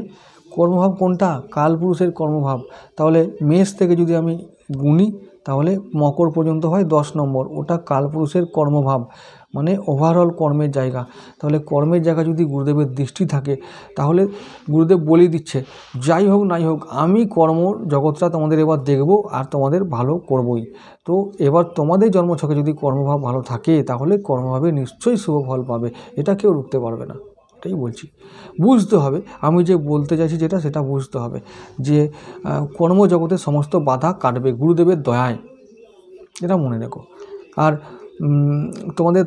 [SPEAKER 1] কর্মভাব কোনটা? কালপুরুষের কর্মভাব। তাহলে মেষ থেকে যদি আমি গুনি তাহলে মকর পর্যন্ত হয় 10 নম্বর, ওটা কালপুরুষের কর্মভাব, মানে ওভারঅল কর্মের জায়গা। তাহলে কর্মের জায়গা যদি গুরুদেবের দৃষ্টি থাকে, তাহলে গুরুদেব বলে দিচ্ছে যাই হোক নাই হোক আমি কর্ম জগৎটা তোমাদের এবার দেখব আর তোমাদের ভালো করবই। তো এবার তোমাদের জন্মছকে যদি কর্মভাব ভালো থাকে, তাহলে কর্মভাবে নিশ্চয়ই শুভ ফল পাবে, এটা কেউ রুখতে পারবে না। এটাই বলছি, বুঝতে হবে আমি যে বলতে চাইছি যেটা, সেটা বুঝতে হবে যে কর্মজগতের সমস্ত বাধা কাটবে গুরুদেবের দয়ায়, এটা মনে রেখো। আর তোমাদের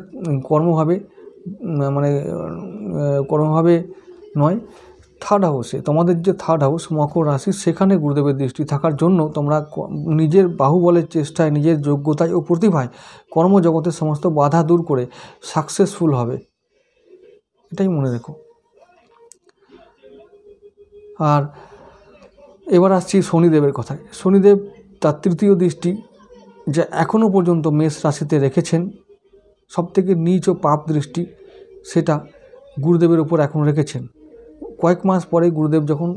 [SPEAKER 1] কর্মভাবে মানে কর্মভাবে নয়, থার্ড হাউসে, তোমাদের যে থার্ড হাউস মকর রাশি, সেখানে গুরুদেবের দৃষ্টি থাকার জন্য তোমরা নিজের বাহুবলের চেষ্টায়, নিজের যোগ্যতায় ও প্রতিভায় কর্মজগতের সমস্ত বাধা দূর করে সাকসেসফুল হবে, এটাই মনে রেখো। আর এবার আসছি শনিদেবের কথায়। শনিদেব তার তৃতীয় দৃষ্টি যা এখনও পর্যন্ত মেষ রাশিতে রেখেছেন, সবথেকে নীচ ও পাপ দৃষ্টি, সেটা গুরুদেবের ওপর এখন রেখেছেন। কয়েক মাস পরে গুরুদেব যখন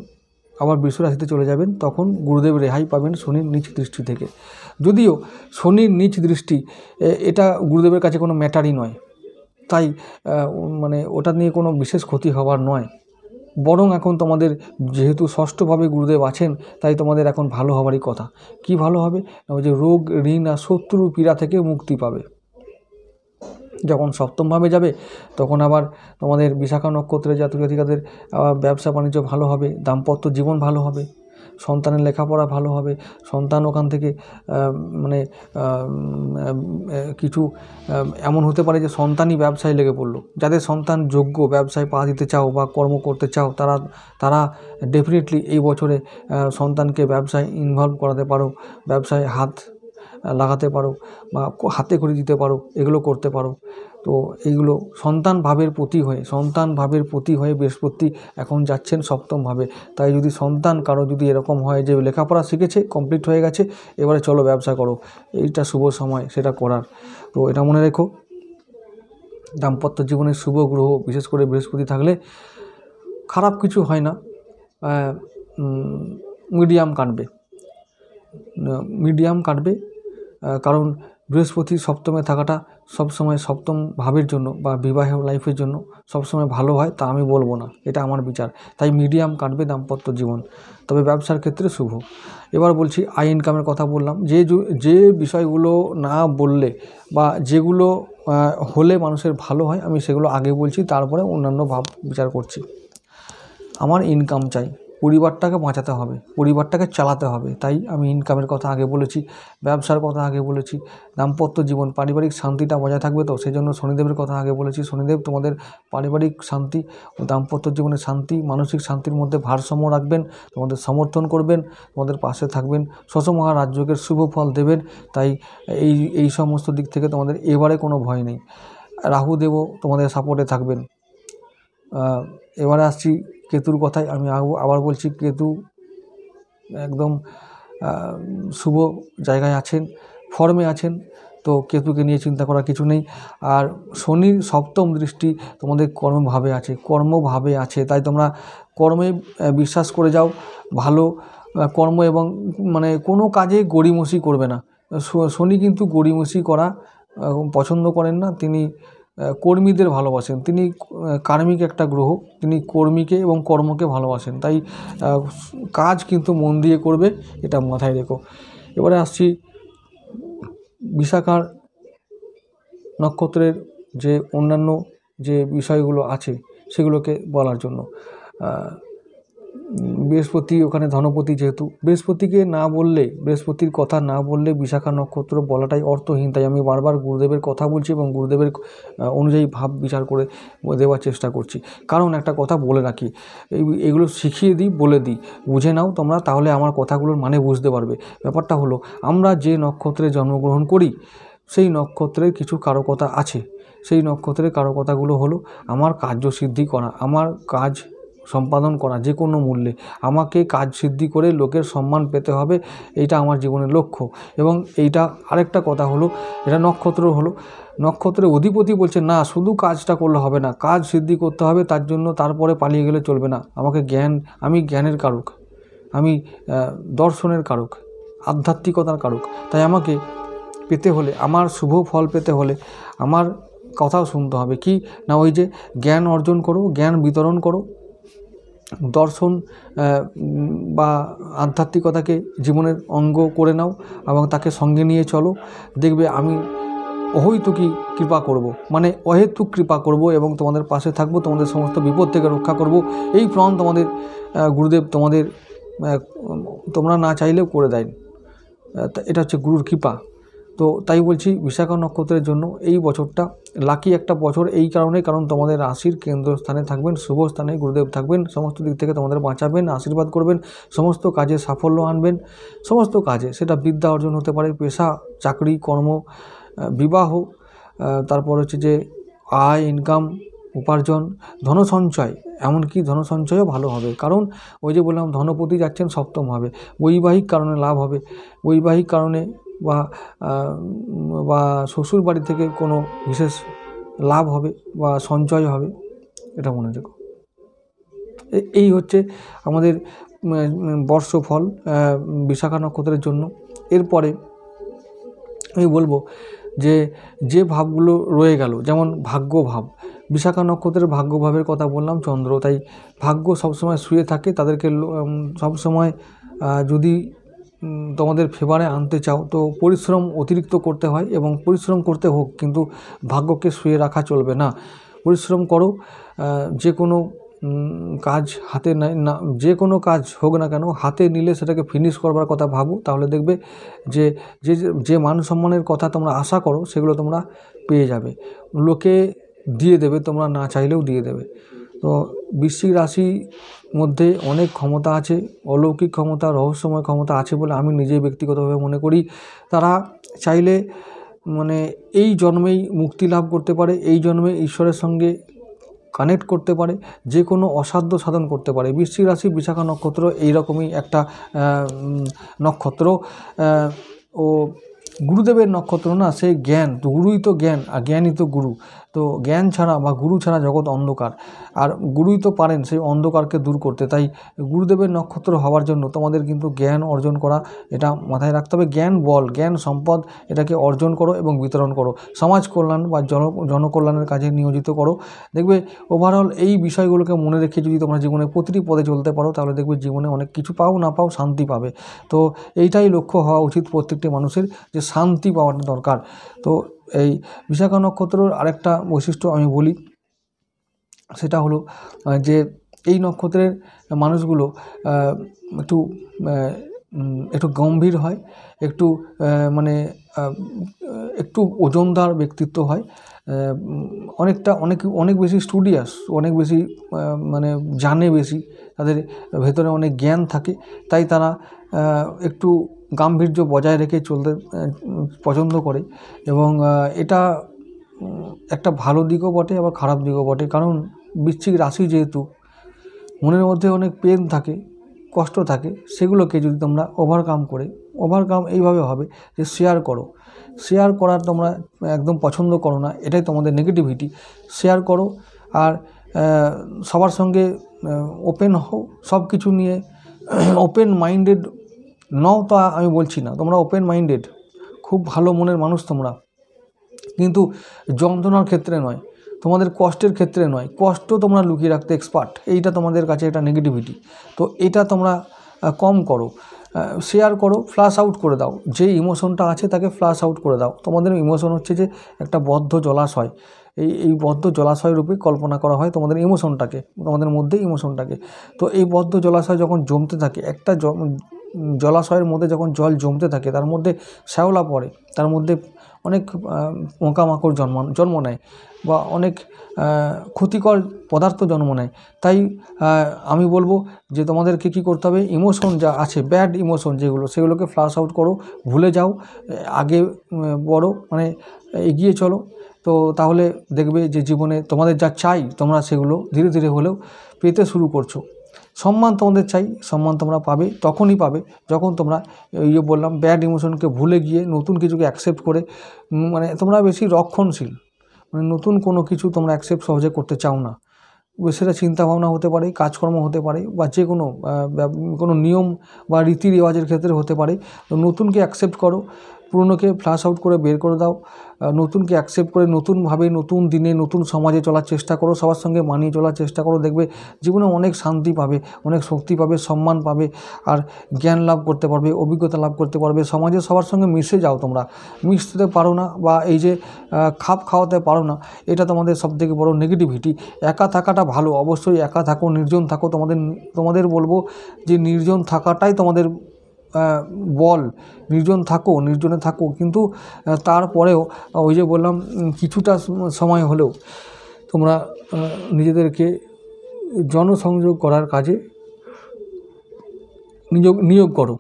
[SPEAKER 1] আবার বৃষ রাশিতে চলে যাবেন, তখন গুরুদেব রেহাই পাবেন শনির নিচ দৃষ্টি থেকে। যদিও শনির নিচ দৃষ্টি এটা গুরুদেবের কাছে কোনো ম্যাটারই নয়, তাই মানে ওটা নিয়ে কোনো বিশেষ ক্ষতি হওয়ার নয়, বরং এখন তোমাদের যেহেতু ষষ্ঠভাবে গুরুদেব আছেন, তাই তোমাদের এখন ভালো হওয়ারই কথা। কি ভালো হবে? ওই যে রোগ, ঋণ আর শত্রু পীড়া থেকে মুক্তি পাবে। যখন সপ্তমভাবে যাবে, তখন আবার তোমাদের বিশাখা নক্ষত্রের জাতক জাতিকাদের ব্যবসা বাণিজ্য ভালো হবে, দাম্পত্য জীবন ভালো হবে, সন্তানের লেখাপড়া ভালো হবে, সন্তান ওখান থেকে মানে কিছু এমন হতে পারে যে সন্তানই ব্যবসায় লেগে পড়লো। যাদের সন্তান যোগ্য, ব্যবসায় পা দিতে চাও বা কর্ম করতে চাও, তারা ডেফিনেটলি এই বছরে সন্তানকে ব্যবসায় ইনভলভ করাতে পারো, ব্যবসায় হাত লাগাতে পারো বা হাতে করে দিতে পারো, এগুলো করতে পারো। তো এইগুলো সন্তান ভাবের প্রতি হয়ে বৃহস্পতি এখন যাচ্ছেন সপ্তমভাবে। তাই যদি সন্তান কারো যদি এরকম হয় যে লেখাপড়া শিখেছে, কমপ্লিট হয়ে গেছে, এবারে চলো ব্যবসা করো, এইটা শুভ সময় সেটা করার। তো এটা মনে রেখো। দাম্পত্য জীবনের শুভ গ্রহ বিশেষ করে বৃহস্পতি থাকলে খারাপ কিছু হয় না, মিডিয়াম কাটবে, কারণ বৃহস্পতি সপ্তমে থাকাটা সবসময় সপ্তম ভাবের জন্য বা বিবাহ লাইফের জন্য সবসময় ভালো হয় তা আমি বলবো না, এটা আমার বিচার। তাই মিডিয়াম কাটবে দাম্পত্য জীবন, তবে ব্যবসার ক্ষেত্রে শুভ। এবার বলছি আয় ইনকামের কথা বললাম, যে বিষয়গুলো না বললে বা যেগুলো হলে মানুষের ভালো হয়, আমি সেগুলো আগে বলছি, তারপরে অন্যান্য ভাব বিচার করছি। আমার ইনকাম চাই, পরিবারটাকে বাঁচাতে হবে, পরিবারটাকে চালাতে হবে, তাই আমি ইনকামের কথা আগে বলেছি, ব্যবসার কথা আগে বলেছি, দাম্পত্য জীবন পারিবারিক শান্তিটা বজায় থাকবে, তো সেই জন্য শনিদেবের কথা আগে বলেছি। শনিদেব তোমাদের পারিবারিক শান্তি ও দাম্পত্য জীবনের শান্তি, মানসিক শান্তির মধ্যে ভারসাম্য রাখবেন, তোমাদের সমর্থন করবেন, তোমাদের পাশে থাকবেন, শশ মহারাজযোগের শুভ ফল দেবেন। তাই এই সমস্ত দিক থেকে তোমাদের এবারে কোনো ভয় নেই। রাহুদেবও তোমাদের সাপোর্টে থাকবেন। এবারে আসছি কেতুর কথায়। আমি আবার বলছি, কেতু একদম শুভ জায়গায় আছেন, ফর্মে আছেন, তো কেতুকে নিয়ে চিন্তা করার কিছু নেই। আর শনির সপ্তম দৃষ্টি তোমাদের কর্মভাবে আছে, তাই তোমরা কর্মে বিশ্বাস করে যাও, ভালো কর্ম, এবং মানে কোনো কাজে গড়িমসি করবে না। শনি কিন্তু গড়িমসি করা পছন্দ করেন না, তিনি কর্মীদের ভালোবাসেন, তিনি কার্মিক একটা গ্রহ, তিনি কর্মীকে এবং কর্মকে ভালোবাসেন, তাই কাজ কিন্তু মন দিয়ে করবে, এটা মাথায় রেখো। এবারে আসছি বিশাখার নক্ষত্রের যে অন্যান্য যে বিষয়গুলো আছে সেগুলোকে বলার জন্য। বৃহস্পতি ওখানে ধনপতি, যেহেতু বৃহস্পতির কথা না বললে বিশাখা নক্ষত্র বলাটাই অর্থহীন, তাই আমি বারবার গুরুদেবের কথা বলছি এবং গুরুদেবের অনুযায়ী ভাব বিচার করে দেওয়ার চেষ্টা করছি। কারণ একটা কথা বলে রাখি, এগুলো শিখিয়ে দিই, বলে দিই, বুঝে নাও তোমরা, তাহলে আমার কথাগুলোর মানে বুঝতে পারবে। ব্যাপারটা হলো, আমরা যে নক্ষত্রে জন্মগ্রহণ করি সেই নক্ষত্রের কিছু কারকতা আছে। সেই নক্ষত্রের কারকতাগুলো হলো আমার কার্যসিদ্ধি করা, আমার কাজ সম্পাদন করা যে কোনো মূল্যে, আমাকে কাজ সিদ্ধি করে লোকের সম্মান পেতে হবে, এইটা আমার জীবনের লক্ষ্য। এবং এইটা আরেকটা কথা হলো, এটা নক্ষত্রের অধিপতি বলছে না শুধু কাজটা করলে হবে না, কাজ সিদ্ধি করতে হবে, তার জন্য তারপরে পালিয়ে গেলে চলবে না। আমি জ্ঞানের কারক, আমি দর্শনের কারক, আধ্যাত্মিকতার কারক, তাই আমাকে পেতে হলে, আমার শুভ ফল পেতে হলে আমার কথাও শুনতে হবে। কি না, ওই যে জ্ঞান অর্জন করো, জ্ঞান বিতরণ করো, দর্শন বা আধ্যাত্মিকতাকে জীবনের অঙ্গ করে নাও এবং তাকে সঙ্গে নিয়ে চলো। দেখবে আমি অহৈতুকী কৃপা করব, মানে অহেতুক কৃপা করব এবং তোমাদের পাশে থাকবো, তোমাদের সমস্ত বিপদ থেকে রক্ষা করব। এই প্রণ তোমাদের গুরুদেব তোমরা না চাইলেও করে দেন। এটা হচ্ছে গুরুর কৃপা। তো তাই বলছি, বিশাখা নক্ষত্রের জন্য এই বছরটা লাকি একটা বছর, এই কারণ তোমাদের রাশির কেন্দ্রস্থানে থাকবেন, শুভ স্থানে গুরুদেব থাকবেন, সমস্ত দিক থেকে তোমাদের বাঁচাবেন, আশীর্বাদ করবেন, সমস্ত কাজে সাফল্য আনবেন, সমস্ত কাজে, সেটা বিদ্যা অর্জন হতে পারে, পেশা, চাকরি, কর্ম, বিবাহ, তারপর হচ্ছে যে আয়, ইনকাম, উপার্জন, ধনসঞ্চয়, এমনকি ধনসঞ্চয়ও ভালো হবে। কারণ ওই যে বললাম, ধনপতি যাচ্ছেন সপ্তমভাবে, বৈবাহিক কারণে লাভ হবে, বৈবাহিক কারণে বা শ্বশুর বাড়ি থেকে কোনো বিশেষ লাভ হবে বা সঞ্চয় হবে, এটা মনে রেখো। এই হচ্ছে আমাদের বর্ষফল বিশাখা নক্ষত্রের জন্য। এরপরে আমি বলবো যে ভাবগুলো রয়ে গেল, যেমন ভাগ্যভাব, বিশাখা নক্ষত্রের ভাগ্যভাবের কথা বললাম, চন্দ্র, তাই ভাগ্য সবসময় শুয়ে থাকে, তাদেরকে সবসময় যদি তোমাদের ফেভারে আনতে চাও তো পরিশ্রম অতিরিক্ত করতে হয়, এবং পরিশ্রম করতে হোক, কিন্তু ভাগ্যকে শুয়ে রাখা চলবে না। পরিশ্রম করো, যে কোনো কাজ হাতে না, যে কোনো কাজ হোক না কেন, হাতে নিলে সেটাকে ফিনিশ করবার কথা ভাবো, তাহলে দেখবে যে মান সম্মানের কথা তোমরা আশা করো সেগুলো তোমরা পেয়ে যাবে, লোকে দিয়ে দেবে, তোমরা না চাইলেও দিয়ে দেবে। তো বৃশ্চিক রাশির মধ্যে অনেক ক্ষমতা আছে, অলৌকিক ক্ষমতা, রহস্যময় ক্ষমতা আছে বলে আমি নিজে ব্যক্তিগতভাবে মনে করি। তারা চাইলে মানে এই জন্মেই মুক্তি লাভ করতে পারে, এই জন্মে ঈশ্বরের সঙ্গে কানেক্ট করতে পারে, যে কোনো অসাধ্য সাধন করতে পারে। বৃশ্চিক রাশি, বিশাখা নক্ষত্র এইরকমই একটা নক্ষত্র। ও গুরুদেবের নক্ষত্র না, সেই জ্ঞান, তো গুরুই তো জ্ঞান, আর জ্ঞানই তো গুরু। তো জ্ঞান ছাড়া বা গুরু ছাড়া জগৎ অন্ধকার, আর গুরুই তো পারেন সেই অন্ধকারকে দূর করতে। তাই গুরুদেবের নক্ষত্র হওয়ার জন্য তোমাদের কিন্তু জ্ঞান অর্জন করা, এটা মাথায় রাখতে হবে। জ্ঞান বল, জ্ঞান সম্পদ, এটাকে অর্জন করো এবং বিতরণ করো, সমাজ কল্যাণ বা জনকল্যাণের কাজে নিয়োজিত করো। দেখবে ওভারঅল এই বিষয়গুলোকে মনে রেখে যদি তোমরা জীবনে প্রতিটি পদে চলতে পারো, তাহলে দেখবে জীবনে অনেক কিছু পাও না পাও শান্তি পাবে। তো এইটাই লক্ষ্য হওয়া উচিত প্রত্যেকটি মানুষের, যে শান্তি পাওয়াটা দরকার। তো এই বিশাখা নক্ষত্রের আরেকটা বৈশিষ্ট্য আমি বলি, সেটা হলো যে এই নক্ষত্রের মানুষগুলো একটু একটু গম্ভীর হয়, একটু মানে একটু ওজনদার ব্যক্তিত্ব হয়, অনেক বেশি স্টুডিয়াস, অনেক বেশি মানে জানে বেশি, তাদের ভেতরে অনেক জ্ঞান থাকে, তাই তারা একটু গাম্ভীর্য বজায় রেখে চলতে পছন্দ করে। এবং এটা একটা ভালো দিকও বটে, আবার খারাপ দিকও বটে। কারণ বৃশ্চিক রাশি যেহেতু, মনের মধ্যে অনেক পেন থাকে, কষ্ট থাকে, সেগুলোকে যদি তোমরা ওভারকাম এইভাবে হবে যে শেয়ার করার তোমরা একদম পছন্দ করো না, এটাই তোমাদের নেগেটিভিটি। শেয়ার করো আর সবার সঙ্গে ওপেন হও, সব কিছু নিয়ে ওপেন মাইন্ডেড নও তা আমি বলছি না, তোমরা ওপেন মাইন্ডেড, খুব ভালো মনের মানুষ তোমরা, কিন্তু যন্ত্রণার ক্ষেত্রে নয়, তোমাদের কষ্টের ক্ষেত্রে নয়। কষ্ট তোমরা লুকিয়ে রাখতে এক্সপার্ট, এইটা তোমাদের কাছে একটা নেগেটিভিটি। তো এটা তোমরা কম করো, শেয়ার করো, ফ্লাশ আউট করে দাও। যে ইমোশনটা আছে তাকে ফ্লাশ আউট করে দাও। তোমাদের ইমোশন হচ্ছে যে একটা বদ্ধ জলাশয়, এই বদ্ধ জলাশয় রূপে কল্পনা করা হয় তোমাদের ইমোশনটাকে, তোমাদের মধ্যে ইমোশনটাকে। তো এই বদ্ধ জলাশয় যখন জমতে থাকে, একটা জলাশয়ের মধ্যে যখন জল জমতে থাকে, তার মধ্যে শ্যাওলা পড়ে, তার মধ্যে অনেক পোকামাকড় জন্ম নেয় বা অনেক ক্ষতিকর পদার্থ জন্ম নেয়। তাই আমি বলবো যে তোমাদেরকে কী করতে হবে, ইমোশন যা আছে, ব্যাড ইমোশন যেগুলো, সেগুলোকে ফ্লাশ আউট করো, ভুলে যাও, আগে বড়ো মানে এগিয়ে চলো। তো তাহলে দেখবে যে জীবনে তোমাদের যা চাই তোমরা সেগুলো ধীরে ধীরে হলেও পেতে শুরু করছো। সম্মান তোমাদের চাই, সম্মান তোমরা পাবে, তখনই পাবে যখন তোমরা বললাম ব্যাড ইমোশনকে ভুলে গিয়ে নতুন কিছুকে অ্যাকসেপ্ট করে, মানে তোমরা বেশি রক্ষণশীল, মানে নতুন কোনো কিছু তোমরা অ্যাকসেপ্ট সহজে করতে চাও না। সেটা চিন্তাভাবনা হতে পারে, কাজকর্ম হতে পারে, বা যে কোনো নিয়ম বা রীতি রেওয়াজের ক্ষেত্রে হতে পারে। তো নতুনকে অ্যাকসেপ্ট করো, পুরনোকে ফ্লাশ আউট করে বের করে দাও, নতুনকে অ্যাকসেপ্ট করে নতুনভাবে নতুন দিনে নতুন সমাজে চলার চেষ্টা করো, সবার সঙ্গে মানিয়ে চলার চেষ্টা করো। দেখবে জীবনে অনেক শান্তি পাবে, অনেক শক্তি পাবে, সম্মান পাবে, আর জ্ঞান লাভ করতে পারবে, অভিজ্ঞতা লাভ করতে পারবে। সমাজে সবার সঙ্গে মিশে যাও, তোমরা মিশতে পারো না বা এই যে খাপ খাওয়াতে পারো না, এটা তোমাদের সবথেকে বড় নেগেটিভিটি। একা থাকাটা ভালো, অবশ্যই একা থাকো, নির্জন থাকো, তোমাদের বলবো যে নির্জন থাকাটাই তোমাদের বল। নির্জনে থাকো, কিন্তু তারপরেও ওই যে বললাম কিছুটা সময় হলেও তোমরা নিজেদেরকে জনসংযোগ করার কাজে নিয়োগ করো।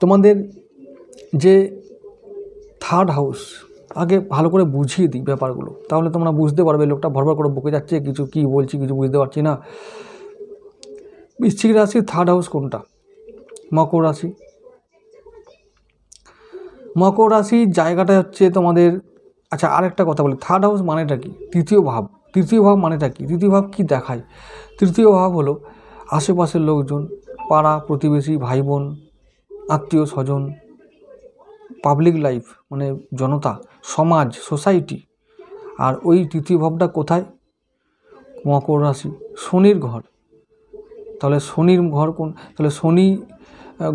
[SPEAKER 1] তোমাদের যে থার্ড হাউস, আগে ভালো করে বুঝিয়ে দিই ব্যাপারগুলো, তাহলে তোমরা বুঝতে পারবে লোকটা ভরভর করে বকে যাচ্ছে, কী বলছি কিছু বুঝতে পারছি না। বৃশ্চিক রাশির থার্ড হাউস কোনটা? মকর রাশি। মকর রাশির জায়গাটা হচ্ছে তোমাদের, আচ্ছা আরেকটা কথা বলি, থার্ড হাউস মানেটা কি? তৃতীয় ভাব মানেটা কি? তৃতীয় ভাব কী দেখায়? তৃতীয় ভাব হলো আশেপাশের লোকজন, পাড়া প্রতিবেশী, ভাই বোন, আত্মীয় স্বজন, পাবলিক লাইফ মানে জনতা, সমাজ, সোসাইটি। আর ওই তৃতীয় ভাবটা কোথায়? মকর রাশি, শনির ঘর। তাহলে শনির ঘর কোন? তাহলে শনি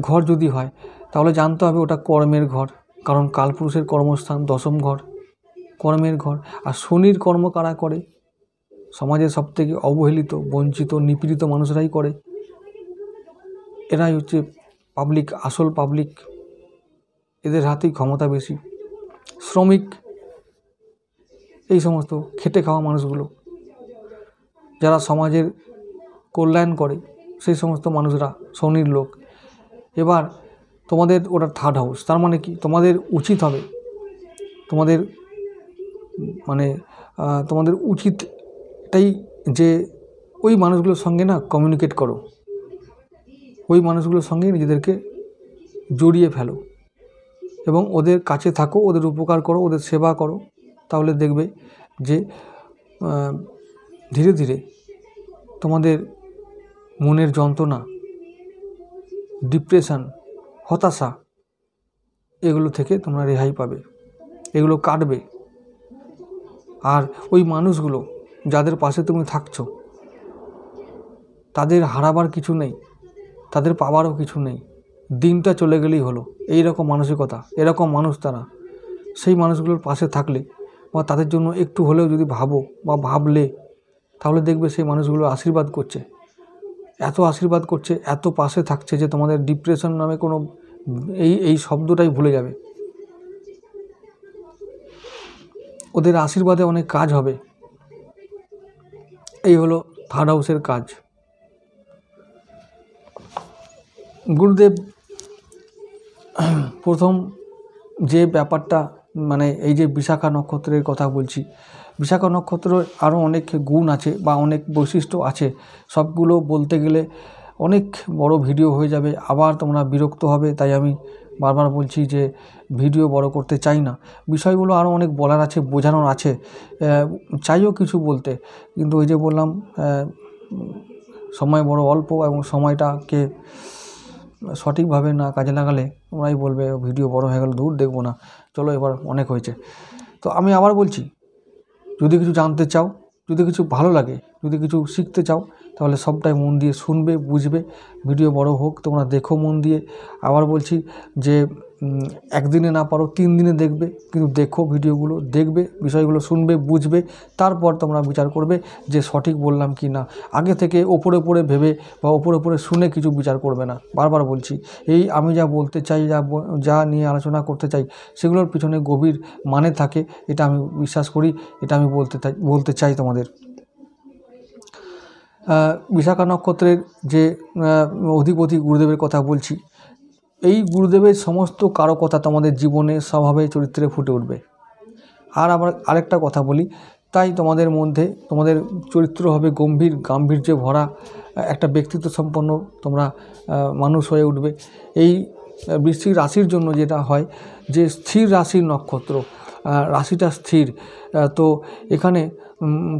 [SPEAKER 1] ঘর যদি হয় তাহলে জানতে হবে ওটা কর্মের ঘর, কারণ কালপুরুষের কর্মস্থান দশম ঘর, কর্মের ঘর। আর শনির কর্ম কারা করে? সমাজের সবথেকে অবহেলিত, বঞ্চিত, নিপীড়িত মানুষরাই করে। এরাই হচ্ছে পাবলিক, আসল পাবলিক। এদের হাতেই ক্ষমতা বেশি। শ্রমিক, এই সমস্ত খেটে খাওয়া মানুষগুলো, যারা সমাজের কল্যাণ করে, সেই সমস্ত মানুষরা শনির লোক। এবার তোমাদের ওটা থার্ড হাউস, তার মানে কি? তোমাদের উচিত হবে, তোমাদের উচিতটাই যে ওই মানুষগুলোর সঙ্গে না কমিউনিকেট করো, ওই মানুষগুলোর সঙ্গে নিজেদেরকে জড়িয়ে ফেলো এবং ওদের কাছে থাকো, ওদের উপকার করো, ওদের সেবা করো। তাহলে দেখবে যে ধীরে ধীরে তোমাদের মনের যন্ত্রণা, ডিপ্রেশন, হতাশা, এগুলো থেকে তোমরা রেহাই পাবে, এগুলো কাটবে। আর ওই মানুষগুলো যাদের পাশে তুমি থাকছো, তাদের হারাবার কিছু নেই, তাদের পাওয়ারও কিছু নেই, দিনটা চলে গেলেই হলো, এই রকম মানসিকতা, এরকম মানুষ তারা। সেই মানুষগুলোর পাশে থাকলে বা তাদের জন্য একটু হলেও যদি ভাবো বা ভাবলে, তাহলে দেখবে সেই মানুষগুলো আশীর্বাদ করছে, এত আশীর্বাদ করছে, এত পাশে থাকছে যে তোমাদের ডিপ্রেশন নামে কোনো এই শব্দটাই ভুলে যাবে। ওদের আশীর্বাদে অনেক কাজ হবে। এই হলো থার্ড হাউসের কাজ। গুরুদেব প্রথম যে ব্যাপারটা মানে এই যে বিশাখা নক্ষত্রের কথা বলছি, বিশাখা নক্ষত্রের আরও অনেক গুণ আছে বা অনেক বৈশিষ্ট্য আছে, সবগুলো বলতে গেলে অনেক বড় ভিডিও হয়ে যাবে, আবার তোমরা বিরক্ত হবে। তাই আমি বারবার বলছি যে ভিডিও বড় করতে চাই না, বিষয়গুলো আরও অনেক বলার আছে, বোঝানোর আছে, চাইও কিছু বলতে, কিন্তু ওই যে বললাম সময় বড় অল্প, এবং সময়টাকে সঠিকভাবে না কাজে লাগালে তোমরাই বলবে ভিডিও বড় হয়ে গেল, দূর দেখবো না, চলো এবার অনেক হয়েছে। তো আমি আবার বলছি, যদি কিছু জানতে চাও, যদি কিছু ভালো লাগে, যদি কিছু শিখতে চাও, তাহলে সবটাই মন দিয়ে শুনবে, বুঝবে। ভিডিও বড় হোক তোমরা দেখো মন দিয়ে। আবার বলছি যে একদিনে না পারো 3 দিনে দেখবে, কিন্তু দেখো ভিডিওগুলো, দেখবে বিষয়গুলো, শুনবে, বুঝবে, তারপর তোমরা বিচার করবে যে সঠিক বললাম কি না। আগে থেকে ওপরে ভেবে বা ওপরে শুনে কিছু বিচার করবে না। বারবার বলছি, এই আমি যা বলতে চাই, যা নিয়ে আলোচনা করতে চাই, সেগুলোর পিছনে গভীর মানে থাকে, এটা আমি বিশ্বাস করি, এটা আমি বলতে চাই তোমাদের। বিশাখা নক্ষত্রের যে অধিপতি গুরুদেবের কথা বলছি, এই গুরুদেবের সমস্ত কারকতা তোমাদের জীবনে স্বভাবে চরিত্রে ফুটে উঠবে। আর আবার আরেকটা কথা বলি, তাই তোমাদের মধ্যে তোমাদের চরিত্র হবে গম্ভীর, গাম্ভীর্যে ভরা, একটা ব্যক্তিত্ব সম্পন্ন তোমরা মানুষ হয়ে উঠবে। এই বৃশ্চিক রাশির জন্য যেটা হয় যে স্থির রাশির নক্ষত্র, রাশিটা স্থির, তো এখানে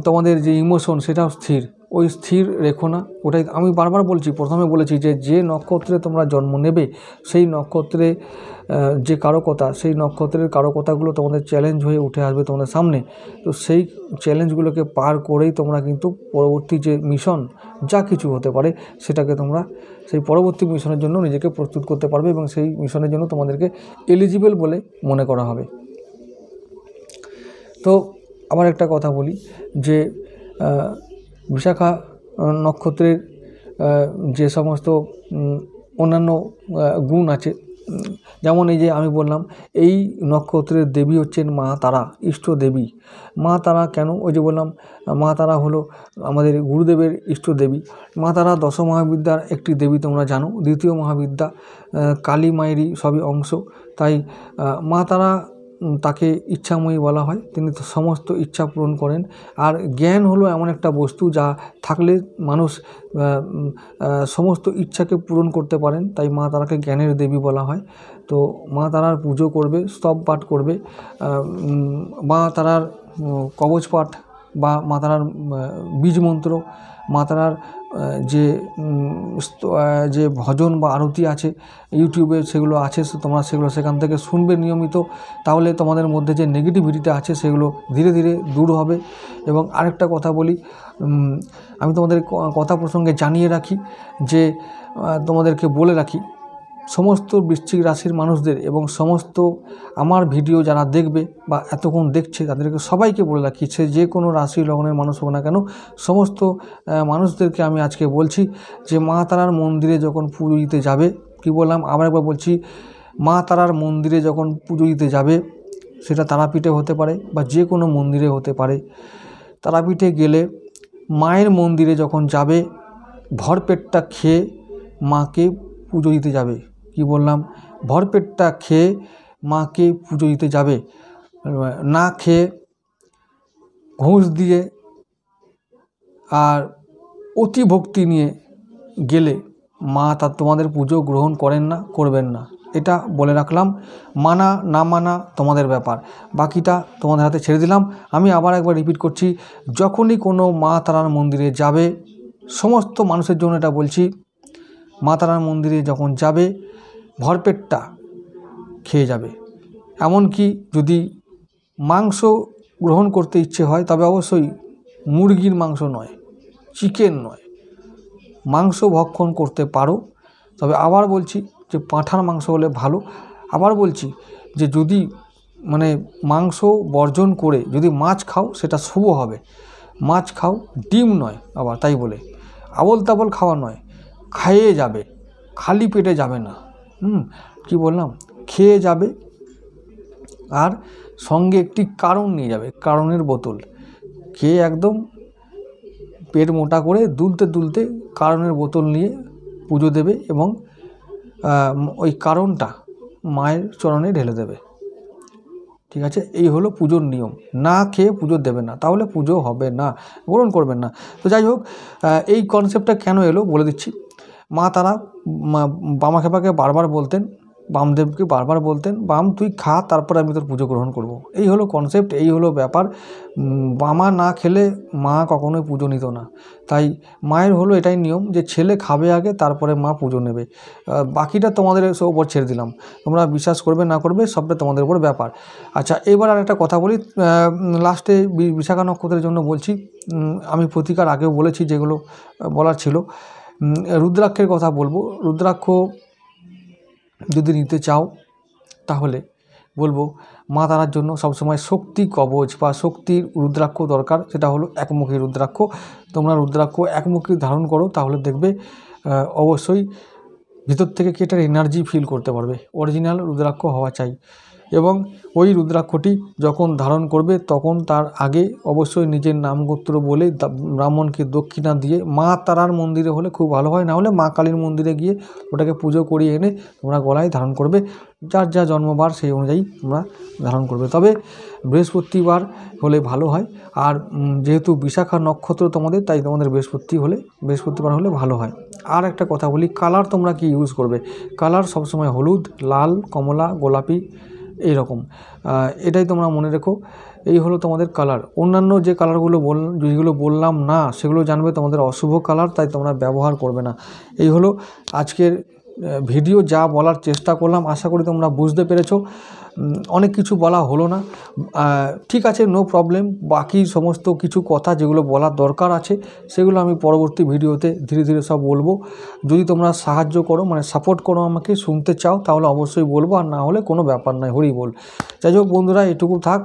[SPEAKER 1] তোমাদের যে ইমোশন সেটাও স্থির, ওই স্থির রেখো না। ওটাই আমি বারবার বলছি, প্রথমে বলেছি যে নক্ষত্রে তোমরা জন্ম নেবে, সেই নক্ষত্রে যে কারকতা, সেই নক্ষত্রের কারকতাগুলো তোমাদের চ্যালেঞ্জ হয়ে উঠে আসবে তোমাদের সামনে। তো সেই চ্যালেঞ্জগুলোকে পার করেই তোমরা কিন্তু পরবর্তী যে মিশন, যা কিছু হতে পারে, সেটাকে তোমরা সেই পরবর্তী মিশনের জন্য নিজেকে প্রস্তুত করতে পারবে, এবং সেই মিশনের জন্য তোমাদেরকে এলিজিবল বলে মনে করা হবে। তো আবার একটা কথা বলি যে বিশাখা নক্ষত্রের যে সমস্ত অন্যান্য গুণ আছে, যেমন এই যে আমি বললাম, এই নক্ষত্রের দেবী হচ্ছেন মা তারা, ইষ্ট দেবী। মা তারা কেন? ওই যে বললাম, মা তারা হলো আমাদের গুরুদেবের ইষ্ট দেবী। মা তারা 10 মহাবিদ্যার একটি দেবী, তোমরা জানো। দ্বিতীয় মহাবিদ্যা কালী মায়েরই সবই অংশ। তাই মা তারা, তাকে ইচ্ছাময়ী বলা হয়, তিনি তো সমস্ত ইচ্ছা পূরণ করেন। আর জ্ঞান হলো এমন একটা বস্তু যা থাকলে মানুষ সমস্ত ইচ্ছাকে পূরণ করতে পারেন, তাই মা তারাকে জ্ঞানের দেবী বলা হয়। তো মা তারার পুজো করবে, স্তব পাঠ করবে, মা তারার কবচ পাঠ বা মা তারার বীজ মন্ত্র, মা তারার যে ভজন বা আরতি আছে ইউটিউবে, সেগুলো আছে, তোমরা সেগুলো সেখান থেকে শুনবে নিয়মিত। তাহলে তোমাদের মধ্যে যে নেগেটিভিটিটা আছে সেগুলো ধীরে ধীরে দূর হবে। এবং আরেকটা কথা বলি, আমি তোমাদের কথা প্রসঙ্গে জানিয়ে রাখি যে তোমাদেরকে বলে রাখি, সমস্ত বৃশ্চিক রাশির মানুষদের এবং সমস্ত আমার ভিডিও যারা দেখবে বা এতক্ষণ দেখছে, তাদেরকে সবাইকে বলে রাখি, সে যে কোনো রাশি লগ্নের মানুষ হোক না কেন, সমস্ত মানুষদেরকে আমি আজকে বলছি যে মা তারার মন্দিরে যখন পুজো দিতে যাবে, কি বললাম আবার একবার বলছি, মা তারার মন্দিরে যখন পুজো দিতে যাবে, সেটা তারাপীঠে হতে পারে বা যে কোনো মন্দিরে হতে পারে। তারাপীঠে গেলে মায়ের মন্দিরে যখন যাবে, ভরপেটটা খেয়ে মাকে পুজো দিতে যাবে। কি বললাম? ভরপেটটা খেয়ে মাকে পুজো দিতে যাবে, না খেয়ে ঘুষ দিয়ে আর অতি ভক্তি নিয়ে গেলে মা তোমাদের পুজো গ্রহণ করেন না, করবেন না। এটা বলে রাখলাম। মানা না মানা তোমাদের ব্যাপার, বাকিটা তোমাদের হাতে ছেড়ে দিলাম। আমি আবার একবার রিপিট করছি, যখনই কোনো মা তারার মন্দিরে যাবে, সমস্ত মানুষের জন্য এটা বলছি, মা তারার মন্দিরে যখন যাবে ভরপেটটা খেয়ে যাবে। এমনকি যদি মাংস গ্রহণ করতে ইচ্ছে হয়, তবে অবশ্যই মুরগির মাংস নয়, চিকেন নয়, মাংস ভক্ষণ করতে পারো। তবে আবার বলছি যে পাঁঠার মাংস হলে ভালো। আবার বলছি যে যদি মাংস বর্জন করে যদি মাছ খাও, সেটা শুভ হবে। মাছ খাও, ডিম নয় আবার তাই বলে আবল তাবল খাওয়া নয়, খেয়ে যাবে, খালি পেটে যাবে না। কি বললাম, খেয়ে যাবে আর সঙ্গে একটি কারণ নিয়ে যাবে, কারণের বোতল, খেয়ে একদম পেট মোটা করে দুলতে দুলতে কারণের বোতল নিয়ে পুজো দেবে এবং ওই কারণটা মায়ের চরণে ঢেলে দেবে। ঠিক আছে, এই হলো পুজোর নিয়ম। না খেয়ে পুজো দেবে না, তাহলে পুজো হবে না, গ্রহণ করবেন না। তো যাই হোক, এই কনসেপ্টটা কেন এলো বলে দিচ্ছি। মা তারা বামাখ্যাপাকে বারবার বলতেন, বামদেবকে বারবার বলতেন, বাম তুই খা, তারপরে আমি তোর পুজো গ্রহণ করব। এই হলো কনসেপ্ট, এই হলো ব্যাপার। বামা না খেলে মা কখনোই পুজো নিত না। তাই মায়ের হলো এটাই নিয়ম যে ছেলে খাবে আগে, তারপরে মা পুজো নেবে। বাকিটা তোমাদের ওপর ছেড়ে দিলাম, তোমরা বিশ্বাস করবে না করবে সবটা তোমাদের উপর ব্যাপার। আচ্ছা, এবার আর একটা কথা বলি, লাস্টে বিশাখা নক্ষত্রের জন্য বলছি। আমি প্রতিকার আগেও বলেছি যেগুলো বলার ছিল। রুদ্রাক্ষের কথা বলবো। রুদ্রাক্ষ যদি নিতে চাও তাহলে বলবো মা তারার জন্য সবসময় শক্তি কবচ বা শক্তির রুদ্রাক্ষ দরকার, সেটা হলো একমুখী রুদ্রাক্ষ। তোমরা রুদ্রাক্ষ একমুখী ধারণ করো, তাহলে দেখবে অবশ্যই ভিতর থেকে কি একটা এনার্জি ফিল করতে পারবে। অরিজিনাল রুদ্রাক্ষ হওয়া চাই। এবং ওই রুদ্রাক্ষটি যখন ধারণ করবে তখন তার আগে অবশ্যই নিজের নাম গোত্র বলে ব্রাহ্মণকে দক্ষিণা দিয়ে, মা তারার মন্দিরে হলে খুব ভালো হয়, না হলে মা কালীর মন্দিরে গিয়ে ওটাকে পুজো করিয়ে এনে তোমরা গলায় ধারণ করবে। যার যা জন্মবার সেই অনুযায়ী তোমরা ধারণ করবে। তবে বৃহস্পতিবার হলে ভালো হয়। আর যেহেতু বিশাখা নক্ষত্র তোমাদের, তাই তোমাদের বৃহস্পতিবার হলে ভালো হয়। আর একটা কথা বলি, কালার তোমরা কি ইউজ করবে। কালার সবসময় হলুদ, লাল, কমলা, গোলাপি এইরকম, এটাই তোমরা মনে রেখো। এই হলো তোমাদের কালার। অন্যান্য যে কালারগুলো যেগুলো বললাম না, সেগুলো জানবে তোমাদের অশুভ কালার, তাই তোমরা ব্যবহার করবে না। এই হলো আজকের ভিডিও, যা বলার চেষ্টা করলাম। আশা করি তোমরা বুঝতে পেরেছো। অনেক কিছু বলা হলো না, ঠিক আছে, নো প্রবলেম। বাকি সমস্ত কিছু কথা যেগুলো বলার দরকার আছে সেগুলো আমি পরবর্তী ভিডিওতে ধীরে ধীরে সব বলবো। যদি তোমরা সাহায্য করো, মানে সাপোর্ট করো, আমাকে শুনতে চাও, তাহলে অবশ্যই বলবো, আর না হলে কোনো ব্যাপার নয়, হরি বল। যাই হোক বন্ধুরা, এটুকু থাক।